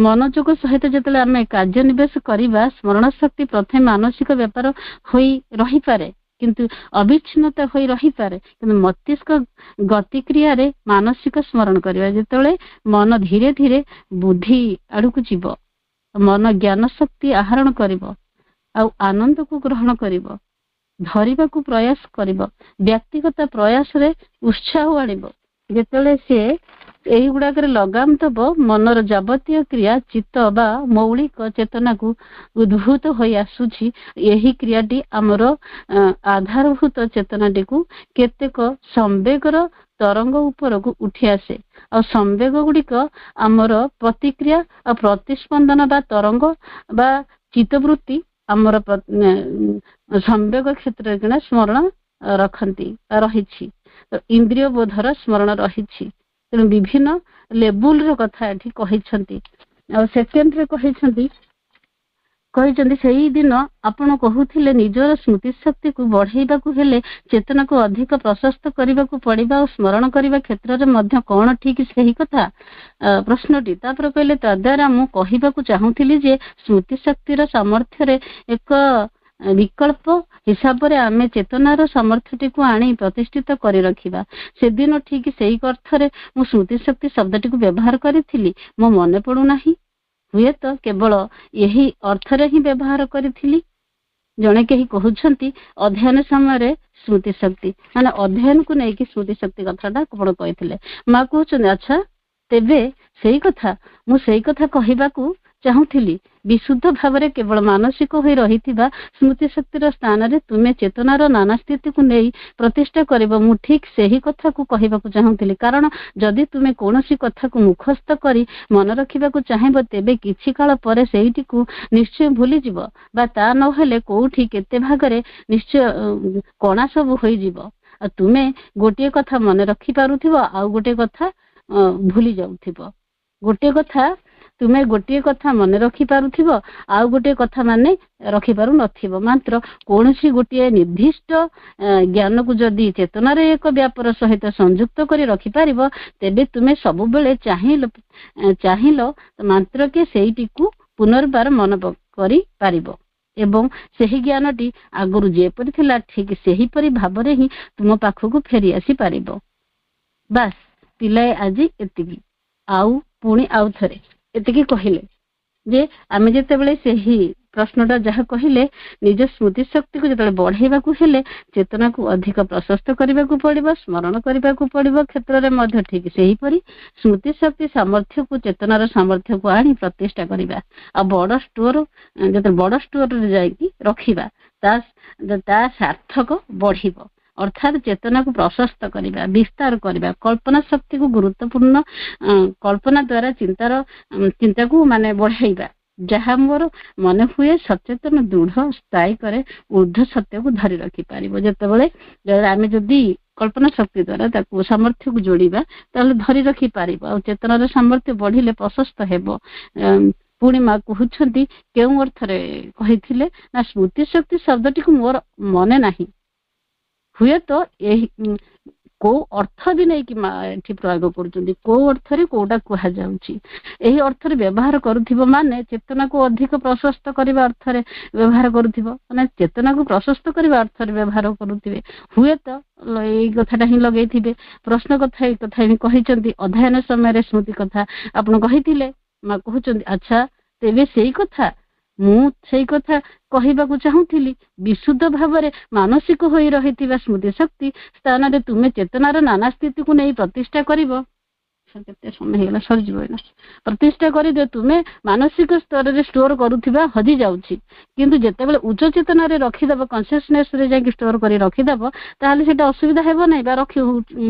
ମନୋଯୋଗ ସହିତ ଯେତେବେଳେ ଆମେ କାର୍ଯ୍ୟ ନିବେଶ କରିବା, ସ୍ମରଣ ଶକ୍ତି ପ୍ରଥମେ ମାନସିକ ବ୍ୟାପାର ହୋଇ ରହିପାରେ, କିନ୍ତୁ ଅବିଚ୍ଛିନ୍ନତା ହୋଇ ରହିପାରେ। କିନ୍ତୁ ମସ୍ତିଷ୍କ ଗତିକ୍ରିୟାରେ ମାନସିକ ସ୍ମରଣ କରିବା, ଯେତେବେଳେ ମନ ଧୀରେ ଧୀରେ ବୁଦ୍ଧି ଆଡକୁ ଯିବ, ମନ ଜ୍ଞାନ ଶକ୍ତି ଆହରଣ କରିବ ଆଉ ଆନନ୍ଦକୁ ଗ୍ରହଣ କରିବ, ଧରିବାକୁ ପ୍ରୟାସ କରିବ, ବ୍ୟକ୍ତିଗତ ପ୍ରୟାସରେ ଉତ୍ସାହ ଆଣିବ। ଯେତେବେଳେ ସେ ଏଇଗୁଡାକରେ ଲଗାମ ଦବ, ମନର ଯାବତୀୟ କ୍ରିୟା ଚିତ୍ତ ବା ମୌଳିକ ଚେତନାକୁ ଉଦ୍ଭୂତ ହୋଇ ଆସୁଛି। ଏହି କ୍ରିୟାଟି ଆମର ଆଧାରଭୂତ ଚେତନାଟିକୁ କେତେକ ସମ୍ବେଗର ତରଙ୍ଗ ଉପରକୁ ଉଠି ଆସେ, ଆଉ ସମ୍ବେଗ ଗୁଡିକ ଆମର ପ୍ରତିକ୍ରିୟା ଆଉ ପ୍ରତିସ୍ପନ୍ଦନ ବା ତରଙ୍ଗ ବା ଚିତ୍ତବୃତ୍ତି ଆମର ସମ୍ବେଗ କ୍ଷେତ୍ରରେ କିନା ସ୍ମରଣ ରଖନ୍ତି ରହିଛି। ତ ଇନ୍ଦ୍ରିୟ ବୋଧର ସ୍ମରଣ ରହିଛି। ତେଣୁ ବିଭିନ୍ନ ଲେବୁଲର କଥା ଏଠି କହିଛନ୍ତି। ଆଉ ସେକେଣ୍ଡରେ କହିଛନ୍ତି ସେଇଦିନ ଆପଣ କହୁଥିଲେ ନିଜର ସ୍ମୃତି ଶକ୍ତିକୁ ବଢେଇବାକୁ ହେଲେ ଚେତନାକୁ ଅଧିକ ପ୍ରଶସ୍ତ କରିବାକୁ ପଡିବ ଆଉ ସ୍ମରଣ କରିବା କ୍ଷେତ୍ରରେ ମଧ୍ୟ କଣ ଠିକ ସେହି କଥା ପ୍ରଶ୍ନଟି। ତାପରେ କହିଲେ ତଦ୍ୱାରା ମୁଁ କହିବାକୁ ଚାହୁଁଥିଲି ଯେ ସ୍ମୃତି ଶକ୍ତିର ସାମର୍ଥ୍ୟରେ ଏକ ବିକଳ୍ପ ହିସାବରେ ଆମେ ଚେତନାର ସାମର୍ଥ୍ୟଟିକୁ ଆଣି ପ୍ରତିଷ୍ଠିତ କରି ରଖିବା। ସେଦିନ ଠିକ ସେଇ ଅର୍ଥରେ ମୁଁ ସ୍ମୃତି ଶକ୍ତି ଶବ୍ଦଟିକୁ ବ୍ୟବହାର କରିଥିଲି, ମୋ ମନେ ପଡୁନାହିଁ। ହୁଏତ କେବଳ ଏହି ଅର୍ଥରେ ହିଁ ବ୍ୟବହାର କରିଥିଲି। ଜଣେ କେହି କହୁଛନ୍ତି ଅଧ୍ୟୟନ ସମୟରେ ସ୍ମୃତି ଶକ୍ତି ମାନେ ଅଧ୍ୟୟନକୁ ନେଇକି ସ୍ମୃତି ଶକ୍ତି କଥାଟା ଆପଣ କହିଥିଲେ। ମା କହୁଛନ୍ତି ଆଚ୍ଛା ତେବେ ସେଇ କଥା ମୁଁ ସେଇ କଥା କହିବାକୁ ଚାହୁଁଥିଲି। ବିଶୁଦ୍ଧ ଭାବରେ କେବଳ ମାନସିକ ହୋଇ ରହିଥିବା ସ୍ମୃତି ଶକ୍ତିର ସ୍ଥାନରେ ତୁମେ ଚେତନାର ନାନା ସ୍ଥିତିକୁ ନେଇ ପ୍ରତିଷ୍ଠା କରିବ, ମୁଁ ଠିକ ସେହି କଥାକୁ କହିବାକୁ ଚାହୁଁଥିଲି। କାରଣ ଯଦି ତୁମେ କୌଣସି କଥାକୁ ମୁଖସ୍ଥ କରି ମନେ ରଖିବାକୁ ଚାହିଁବ ତେବେ କିଛି କାଳ ପରେ ସେଇଟିକୁ ନିଶ୍ଚୟ ଭୁଲିଯିବ, ବା ତା ନହେଲେ କୋଉଠି କେତେ ଭାଗରେ ନିଶ୍ଚୟ କଣା ସବୁ ହୋଇଯିବ। ଆଉ ତୁମେ ଗୋଟିଏ କଥା ମନେ ରଖିପାରୁଥିବ ଆଉ ଗୋଟିଏ କଥା ଭୁଲି ଯାଉଥିବ। ତୁମେ ଗୋଟିଏ କଥା ମନେ ରଖିପାରୁଥିବ ଆଉ ଗୋଟିଏ କଥା ମାନେ ରଖିପାରୁନଥିବ। ମାତ୍ର କୌଣସି ଗୋଟିଏ ନିର୍ଦ୍ଦିଷ୍ଟ ଜ୍ଞାନକୁ ଯଦି ଚେତନାର ଏକ ବ୍ୟାପାର ସହିତ ସଂଯୁକ୍ତ କରି ରଖିପାରିବ ତେବେ ତୁମେ ସବୁବେଳେ ଚାହିଁଲ ମାତ୍ରକେ ସେଇଟିକୁ ପୁନର୍ବାର ମନେ କରିପାରିବ ଏବଂ ସେହି ଜ୍ଞାନଟି ଆଗରୁ ଯେପରି ଥିଲା ଠିକ ସେହିପରି ଭାବରେ ହିଁ ତୁମ ପାଖକୁ ଫେରି ଆସିପାରିବ। ବାସ୍ ପିଲାଏ ଆଜି ଏତିକି। ଆଉ ପୁଣି ଆଉ ଥରେ ଏତିକି କହିଲେ ଯେ ଆମେ ଯେତେବେଳେ ସେହି ପ୍ରଶ୍ନଟା ଯାହା କହିଲେ ନିଜ ସ୍ମୃତି ଶକ୍ତିକୁ ଯେତେବେଳେ ବଢେଇବାକୁ ହେଲେ ଚେତନାକୁ ଅଧିକ ପ୍ରଶସ୍ତ କରିବାକୁ ପଡିବ, ସ୍ମରଣ କରିବାକୁ ପଡିବ କ୍ଷେତ୍ରରେ ମଧ୍ୟ ଠିକ ସେହିପରି ସ୍ମୃତି ଶକ୍ତି ସାମର୍ଥ୍ୟକୁ ଚେତନାର ସାମର୍ଥ୍ୟକୁ ଆଣି ପ୍ରତିଷ୍ଠା କରିବା। ଆଉ ଯେତେବେଳେ ବଡ ଷ୍ଟୋରରେ ଯାଇକି ରଖିବା ତା ସାର୍ଥକ ବଢିବ। ଅର୍ଥାତ୍ ଚେତନାକୁ ପ୍ରଶସ୍ତ କରିବା, ବିସ୍ତାର କରିବା, କଳ୍ପନା ଶକ୍ତିକୁ ଗୁରୁତ୍ୱପୂର୍ଣ୍ଣ କଳ୍ପନା ଦ୍ୱାରା ଚିନ୍ତାକୁ ମାନେ ବଢାଇବା, ଯାହା ମୋର ମନେ ହୁଏ ସଚେତନ ଦୃଢ ସ୍ଥାୟୀ କରେ ଊର୍ଦ୍ଧ୍ୱ ସତ୍ୟକୁ ଧରି ରଖିପାରିବ। ଯେତେବେଳେ ଆମେ ଯଦି କଳ୍ପନା ଶକ୍ତି ଦ୍ୱାରା ତାକୁ ସାମର୍ଥ୍ୟକୁ ଯୋଡିବା ତାହେଲେ ଧରି ରଖିପାରିବ। ଆଉ ଚେତନାର ସାମର୍ଥ୍ୟ ବଢିଲେ ପ୍ରଶସ୍ତ ହେବ। ପୁଣି ମା କହୁଛନ୍ତି କେଉଁ ଅର୍ଥରେ କହିଥିଲେ ନା ସ୍ମୃତି ଶକ୍ତି ଶବ୍ଦଟିକୁ ମୋର ମନେ ନାହିଁ। ହୁଏତ ଏହି କୋଉ ଅର୍ଥ ବି ନେଇକି ମା ଏଠି ପ୍ରୟୋଗ କରୁଛନ୍ତି, କୋଉ ଅର୍ଥରେ କୋଉଟା କୁହାଯାଉଛି। ଏହି ଅର୍ଥରେ ବ୍ୟବହାର କରୁଥିବ ମାନେ ଚେତନାକୁ ଅଧିକ ପ୍ରଶସ୍ତ କରିବା ଅର୍ଥରେ ବ୍ୟବହାର କରୁଥିବ, ମାନେ ଚେତନାକୁ ପ୍ରଶସ୍ତ କରିବା ଅର୍ଥରେ ବ୍ୟବହାର କରୁଥିବେ। ହୁଏତ ଏଇ କଥାଟା ହିଁ ଲଗେଇଥିବେ। ପ୍ରଶ୍ନ କଥା ଏଇ କଥା ହିଁ କହିଛନ୍ତି। ଅଧ୍ୟୟନ ସମୟରେ ସ୍ମୃତି କଥା ଆପଣ କହିଥିଲେ। ମା କହୁଛନ୍ତି ଆଚ୍ଛା ତେବେ ମୁଁ ସେଇ କଥା କହିବାକୁ ଚାହୁଁଥିଲି। ବିଶୁଦ୍ଧ ଭାବରେ ମାନସିକ ହୋଇ ରହିଥିବା ସ୍ମୃତି ଶକ୍ତି ସ୍ଥାନରେ ତୁମେ ଚେତନାର ନାନା ସ୍ଥିତିକୁ ନେଇ ପ୍ରତିଷ୍ଠା କରିବ। କେତେ ସମୟ ହେଇଗଲା, ସରିଯିବ ଏଇନା। ପ୍ରତିଷ୍ଠା କରିଦିଅ। ତୁମେ ମାନସିକ ସ୍ତରରେ ଷ୍ଟୋର କରୁଥିବା ହଜି ଯାଉଛି, କିନ୍ତୁ ଯେତେବେଳେ ଉଚ୍ଚ ଚେତନାରେ ରଖିଦେବ, କନସିୟସନେସ ରେ ଯାଇକି ଷ୍ଟୋର କରି ରଖିଦେବ ତାହେଲେ ସେଟା ଅସୁବିଧା ହେବ ନାହିଁ ବା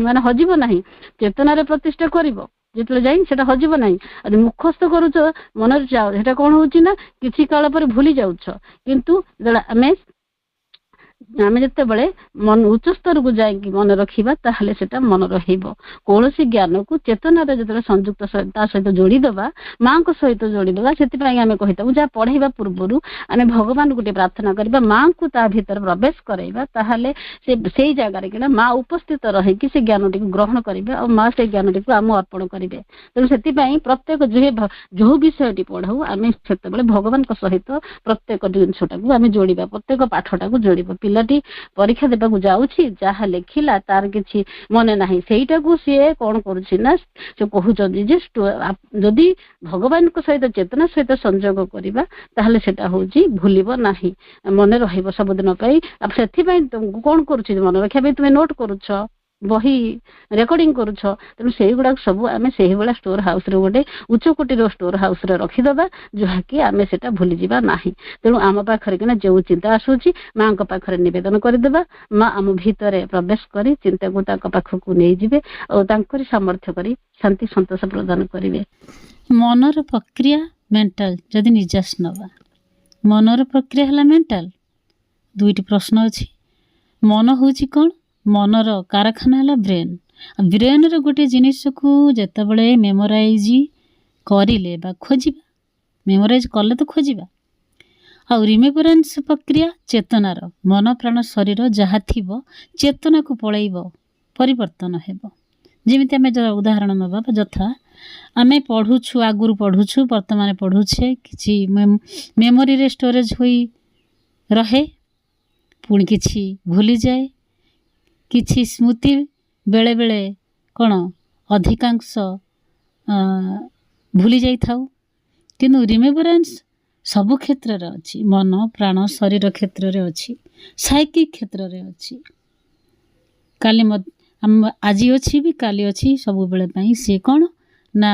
ମାନେ ହଜିବ ନାହିଁ। ଚେତନାରେ ପ୍ରତିଷ୍ଠା କରିବ ଯେତେବେଳେ ଯାଇ ସେଟା ହଜିବ ନାହିଁ। ଆଉ ମୁଖସ୍ଥ କରୁଛ ମନରେ ଯାଅ, ସେଟା କଣ ହଉଛି ନା କିଛି କାଳ ପରେ ଭୁଲି ଯାଉଛ। କିନ୍ତୁ ଆମେ ଯେତେବେଳେ ଉଚ୍ଚ ସ୍ତରକୁ ଯାଇକି ମନେ ରଖିବା ତାହେଲେ ସେଟା ମନେ ରହିବ। କୌଣସି ଜ୍ଞାନକୁ ଚେତନାରେ ଯେତେବେଳେ ସଂଯୁକ୍ତ ତା ସହିତ ଯୋଡିଦେବା, ମାଙ୍କ ସହିତ ଯୋଡିଦେବା, ସେଥିପାଇଁ ଆମେ କହିଥାଉ ଯାହା ପଢେଇବା ପୂର୍ବରୁ ଆମେ ଭଗବାନଙ୍କୁ ଟିକେ ପ୍ରାର୍ଥନା କରିବା, ମାଙ୍କୁ ତା ଭିତରେ ପ୍ରବେଶ କରାଇବା, ତାହେଲେ ସେଇ ଜାଗାରେ କିନା ମା ଉପସ୍ଥିତ ରହିକି ସେ ଜ୍ଞାନଟିକୁ ଗ୍ରହଣ କରିବେ ଆଉ ମା ସେଇ ଜ୍ଞାନଟିକୁ ଆମ ଅର୍ପଣ କରିବେ। ତେଣୁ ସେଥିପାଇଁ ପ୍ରତ୍ୟେକ ଯୋଉ ବିଷୟଟି ପଢାଉ ଆମେ ସେତେବେଳେ ଭଗବାନଙ୍କ ସହିତ ପ୍ରତ୍ୟେକ ଜିନିଷଟାକୁ ଆମେ ଯୋଡିବା, ପ୍ରତ୍ୟେକ ପାଠଟାକୁ ଯୋଡିବା। ପିଲାଟି ପରୀକ୍ଷା ଦେବାକୁ ଯାଉଛି, ଯାହା ଲେଖିଲା ତାର କିଛି ମନେ ନାହିଁ, ସେଇଟାକୁ ସିଏ କଣ କରୁଛି ନା ସେ କହୁଛନ୍ତି ଯେ ଯଦି ଭଗବାନଙ୍କ ସହିତ ଚେତନା ସହିତ ସଂଯୋଗ କରିବା ତାହେଲେ ସେଟା ହଉଛି ଭୁଲିବ ନାହିଁ, ମନେ ରହିବ ସବୁଦିନ ପାଇଁ। ଆଉ ସେଥିପାଇଁ ତମକୁ କଣ କରୁଛି, ମନେ ରଖିବା ପାଇଁ ତୁମେ ନୋଟ କରୁଛ, ବହି ରେକର୍ଡିଂ କରୁଛ। ତେଣୁ ସେଇଗୁଡାକ ସବୁ ଆମେ ସେଇଭଳିଆ ଷ୍ଟୋର ହାଉସରେ ଗୋଟେ ଉଚ୍ଚ କୋଟିର ଷ୍ଟୋର ହାଉସରେ ରଖିଦବା, ଯାହାକି ଆମେ ସେଟା ଭୁଲିଯିବା ନାହିଁ। ତେଣୁ ଆମ ପାଖରେ କିନା ଯୋଉ ଚିନ୍ତା ଆସୁଛି ମାଙ୍କ ପାଖରେ ନିବେଦନ କରିଦେବା। ମା ଆମ ଭିତରେ ପ୍ରବେଶ କରି ଚିନ୍ତାକୁ ତାଙ୍କ ପାଖକୁ ନେଇଯିବେ ଆଉ ତାଙ୍କରି ସାମର୍ଥ୍ୟ କରି ଶାନ୍ତି ସନ୍ତୋଷ ପ୍ରଦାନ କରିବେ। ମନର ପ୍ରକ୍ରିୟା ମେଣ୍ଟାଲ ଯଦି ନିଜାସ ନବା, ମନର ପ୍ରକ୍ରିୟା ହେଲା ମେଣ୍ଟାଲ। ଦୁଇଟି ପ୍ରଶ୍ନ ଅଛି। ମନ ହେଉଛି କ'ଣ? ମନର କାରଖାନା ହେଲା ବ୍ରେନ୍। ବ୍ରେନ୍ର ଗୋଟିଏ ଜିନିଷକୁ ଯେତେବେଳେ ମେମୋରାଇଜ୍ କରିଲେ ବା ଖୋଜିବା, ମେମୋରାଇଜ୍ କଲେ ତ ଖୋଜିବା। ଆଉ ରିମେମ୍ବରାନ୍ସ ପ୍ରକ୍ରିୟା ଚେତନାର, ମନ ପ୍ରାଣ ଶରୀର ଯାହା ଥିବ ଚେତନାକୁ ପଳେଇବ, ପରିବର୍ତ୍ତନ ହେବ। ଯେମିତି ଆମେ ଉଦାହରଣ ନେବା, ଯଥା ଆମେ ପଢ଼ୁଛୁ, ଆଗରୁ ପଢ଼ୁଛୁ, ବର୍ତ୍ତମାନ ପଢ଼ୁଛେ, କିଛି ମେମୋରିରେ ଷ୍ଟୋରେଜ୍ ହୋଇ ରହେ, ପୁଣି କିଛି ଭୁଲିଯାଏ, କିଛି ସ୍ମୃତି ବେଳେବେଳେ କ'ଣ ଅଧିକାଂଶ ଭୁଲି ଯାଇଥାଉ। କିନ୍ତୁ ରିମେମ୍ବରାନ୍ସ ସବୁ କ୍ଷେତ୍ରରେ ଅଛି, ମନ ପ୍ରାଣ ଶରୀର କ୍ଷେତ୍ରରେ ଅଛି, ସାଇକିକ୍ କ୍ଷେତ୍ରରେ ଅଛି। କାଲି ଆଜି ଅଛି ବି କାଲି ଅଛି, ସବୁବେଳେ ପାଇଁ ସିଏ କ'ଣ ନା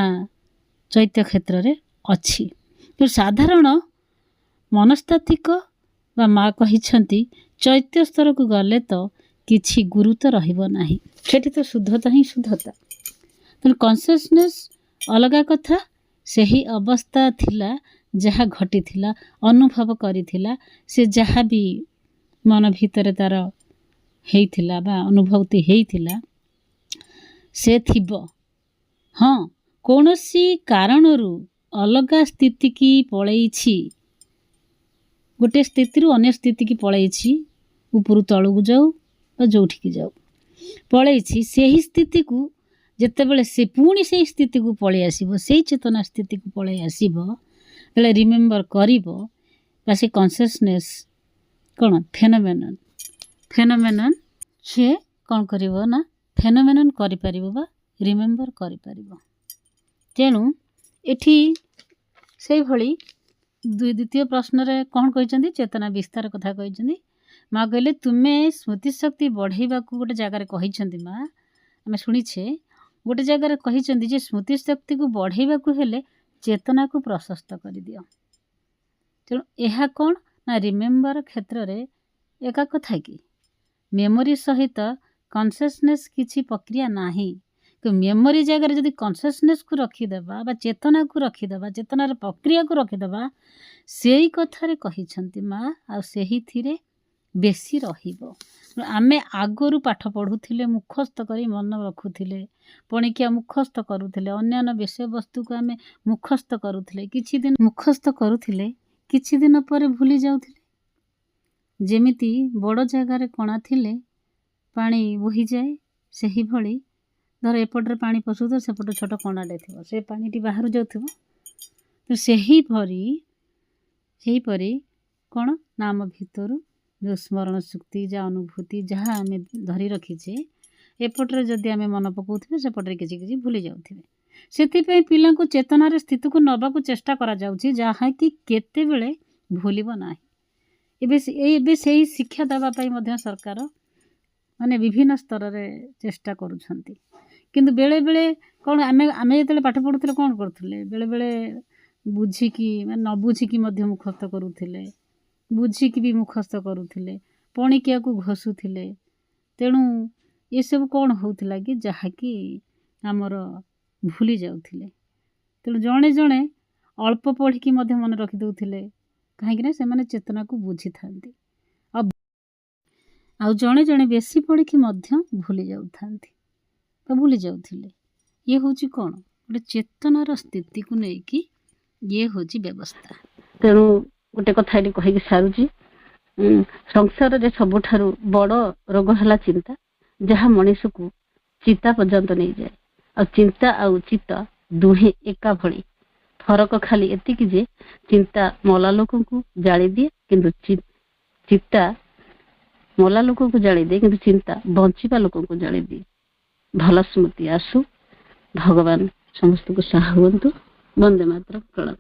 ଚୈତ୍ୟ କ୍ଷେତ୍ରରେ ଅଛି। କିନ୍ତୁ ସାଧାରଣ ମନସ୍ତାତ୍ତ୍ୱିକ ବା ମା କହିଛନ୍ତି ଚୈତ୍ୟ ସ୍ତରକୁ ଗଲେ ତ କିଛି ଗୁରୁତ୍ୱ ରହିବ ନାହିଁ, ସେଠି ତ ଶୁଦ୍ଧତା ହିଁ ଶୁଦ୍ଧତା। ତେଣୁ କନସିୟସନେସ୍ ଅଲଗା କଥା, ସେହି ଅବସ୍ଥା ଥିଲା ଯାହା ଘଟିଥିଲା, ଅନୁଭବ କରିଥିଲା, ସେ ଯାହା ବି ମନ ଭିତରେ ତାର ହେଇଥିଲା ବା ଅନୁଭୂତି ହେଇଥିଲା ସେ ଥିବ। ହଁ, କୌଣସି କାରଣରୁ ଅଲଗା ସ୍ଥିତିକି ପଳେଇଛି, ଗୋଟିଏ ସ୍ଥିତିରୁ ଅନ୍ୟ ସ୍ଥିତିକି ପଳେଇଛି, ଉପରୁ ତଳକୁ ଯାଉ ବା ଯେଉଁଠିକି ଯାଉ ପଳେଇଛି, ସେହି ସ୍ଥିତିକୁ ଯେତେବେଳେ ସେ ପୁଣି ସେଇ ସ୍ଥିତିକୁ ପଳେଇ ଆସିବ, ସେଇ ଚେତନା ସ୍ଥିତିକୁ ପଳେଇ ଆସିବ ବେଳେ ରିମେମ୍ବର କରିବ ବା ସେ କନସିୟସନେସ୍ କ'ଣ ଫେନୋମେନନ୍ ସେ କ'ଣ କରିବ ନା ଫେନୋମେନନ୍ କରିପାରିବ ବା ରିମେମ୍ବର କରିପାରିବ। ତେଣୁ ଏଠି ସେଇଭଳି ଦ୍ୱିତୀୟ ପ୍ରଶ୍ନରେ କ'ଣ କହିଛନ୍ତି, ଚେତନା ବିସ୍ତାର କଥା କହିଛନ୍ତି। ମା କହିଲେ ତୁମେ ସ୍ମୃତିଶକ୍ତି ବଢ଼େଇବାକୁ ଗୋଟେ ଜାଗାରେ କହିଛନ୍ତି, ମା ଆମେ ଶୁଣିଛେ ଗୋଟେ ଜାଗାରେ କହିଛନ୍ତି ଯେ ସ୍ମୃତିଶକ୍ତିକୁ ବଢ଼େଇବାକୁ ହେଲେ ଚେତନାକୁ ପ୍ରଶସ୍ତ କରିଦିଅ। ତେଣୁ ଏହା କ'ଣ ନା ରିମେମ୍ବର କ୍ଷେତ୍ରରେ ଏକା କଥା କି ମେମୋରି ସହିତ କନସିୟସନେସ୍ କିଛି ପ୍ରକ୍ରିୟା ନାହିଁ। ମେମୋରି ଜାଗାରେ ଯଦି କନସିୟସନେସ୍କୁ ରଖିଦେବା ବା ଚେତନାକୁ ରଖିଦେବା, ଚେତନାର ପ୍ରକ୍ରିୟାକୁ ରଖିଦେବା, ସେଇ କଥାରେ କହିଛନ୍ତି ମା, ଆଉ ସେହିଥିରେ ବେଶୀ ରହିବ। ଆମେ ଆଗରୁ ପାଠ ପଢ଼ୁଥିଲେ, ମୁଖସ୍ଥ କରି ମନେ ରଖୁଥିଲେ, ପଣିକିଆ ମୁଖସ୍ଥ କରୁଥିଲେ, ଅନ୍ୟାନ୍ୟ ବିଷୟବସ୍ତୁକୁ ଆମେ ମୁଖସ୍ଥ କରୁଥିଲେ, କିଛି ଦିନ ମୁଖସ୍ଥ କରୁଥିଲେ, କିଛି ଦିନ ପରେ ଭୁଲି ଯାଉଥିଲେ। ଯେମିତି ବଡ଼ ଜାଗାରେ କଣା ଥିଲେ ପାଣି ବୋହିଯାଏ, ସେହିଭଳି ଧର ଏପଟରେ ପାଣି ପଶୁଥିବ, ସେପଟେ ଛୋଟ କଣାଟେ ଥିବ, ସେ ପାଣିଟି ବାହାରୁ ଯାଉଥିବ। ତ ସେହିପରି କ'ଣ ନା ଆମ ଭିତରୁ ଯେଉଁ ସ୍ମରଣ ଶକ୍ତି, ଯାହା ଅନୁଭୂତି, ଯାହା ଆମେ ଧରି ରଖିଛେ, ଏପଟରେ ଯଦି ଆମେ ମନେ ପକାଉଥିବେ, ସେପଟରେ କିଛି କିଛି ଭୁଲି ଯାଉଥିବେ। ସେଥିପାଇଁ ପିଲାଙ୍କୁ ଚେତନାର ସ୍ଥିତିକୁ ନେବାକୁ ଚେଷ୍ଟା କରାଯାଉଛି, ଯାହାକି କେତେବେଳେ ଭୁଲିବ ନାହିଁ। ଏବେ ସେଇ ଶିକ୍ଷା ଦେବା ପାଇଁ ମଧ୍ୟ ସରକାର ମାନେ ବିଭିନ୍ନ ସ୍ତରରେ ଚେଷ୍ଟା କରୁଛନ୍ତି। କିନ୍ତୁ ବେଳେବେଳେ କ'ଣ ଆମେ ଯେତେବେଳେ ପାଠ ପଢ଼ୁଥିଲେ କ'ଣ କରୁଥିଲେ, ବେଳେବେଳେ ବୁଝିକି ମାନେ ନ ବୁଝିକି ମଧ୍ୟ ମୁଖସ୍ଥ କରୁଥିଲେ, ବୁଝିକି ବି ମୁଖସ୍ଥ କରୁଥିଲେ, ପଣିକିଆକୁ ଘଷୁଥିଲେ। ତେଣୁ ଏସବୁ କ'ଣ ହେଉଥିଲା କି ଯାହାକି ଆମର ଭୁଲି ଯାଉଥିଲେ। ତେଣୁ ଜଣେ ଜଣେ ଅଳ୍ପ ପଢ଼ିକି ମଧ୍ୟ ମନେ ରଖିଦେଉଥିଲେ, କାହିଁକିନା ସେମାନେ ଚେତନାକୁ ବୁଝିଥାନ୍ତି। ଆଉ ଜଣେ ଜଣେ ବେଶୀ ପଢ଼ିକି ମଧ୍ୟ ଭୁଲି ଯାଉଥାନ୍ତି ବା ଭୁଲି ଯାଉଥିଲେ। ଇଏ ହେଉଛି କ'ଣ ଗୋଟେ ଚେତନାର ସ୍ଥିତିକୁ ନେଇକି ଇଏ ହେଉଛି ବ୍ୟବସ୍ଥା। ତେଣୁ ଗୋଟେ କଥା ଏଠି କହିକି ସାରୁଛି, ସଂସାରରେ ସବୁଠାରୁ ବଡ଼ ରୋଗ ହେଲା ଚିନ୍ତା, ଯାହା ମଣିଷକୁ ଚିତା ପର୍ଯ୍ୟନ୍ତ ନେଇଯାଏ। ଆଉ ଚିନ୍ତା ଆଉ ଚିତ୍ତ ଦୁହେଁ ଏକା ଭଳି, ଫରକ ଖାଲି ଏତିକି ଯେ ଚିନ୍ତା ମଲା ଲୋକଙ୍କୁ ଜାଳିଦିଏ, କିନ୍ତୁ ଚିତା ମଲା ଲୋକଙ୍କୁ ଜାଳିଦିଏ, କିନ୍ତୁ ଚିନ୍ତା ବଞ୍ଚିବା ଲୋକଙ୍କୁ ଜାଳିଦିଏ। ଭଲ ସ୍ମୃତି ଆସୁ। ଭଗବାନ ସମସ୍ତଙ୍କୁ ସାହା ହୁଅନ୍ତୁ। ବନ୍ଦେ ମାତରମ୍। ପ୍ରଣାମ।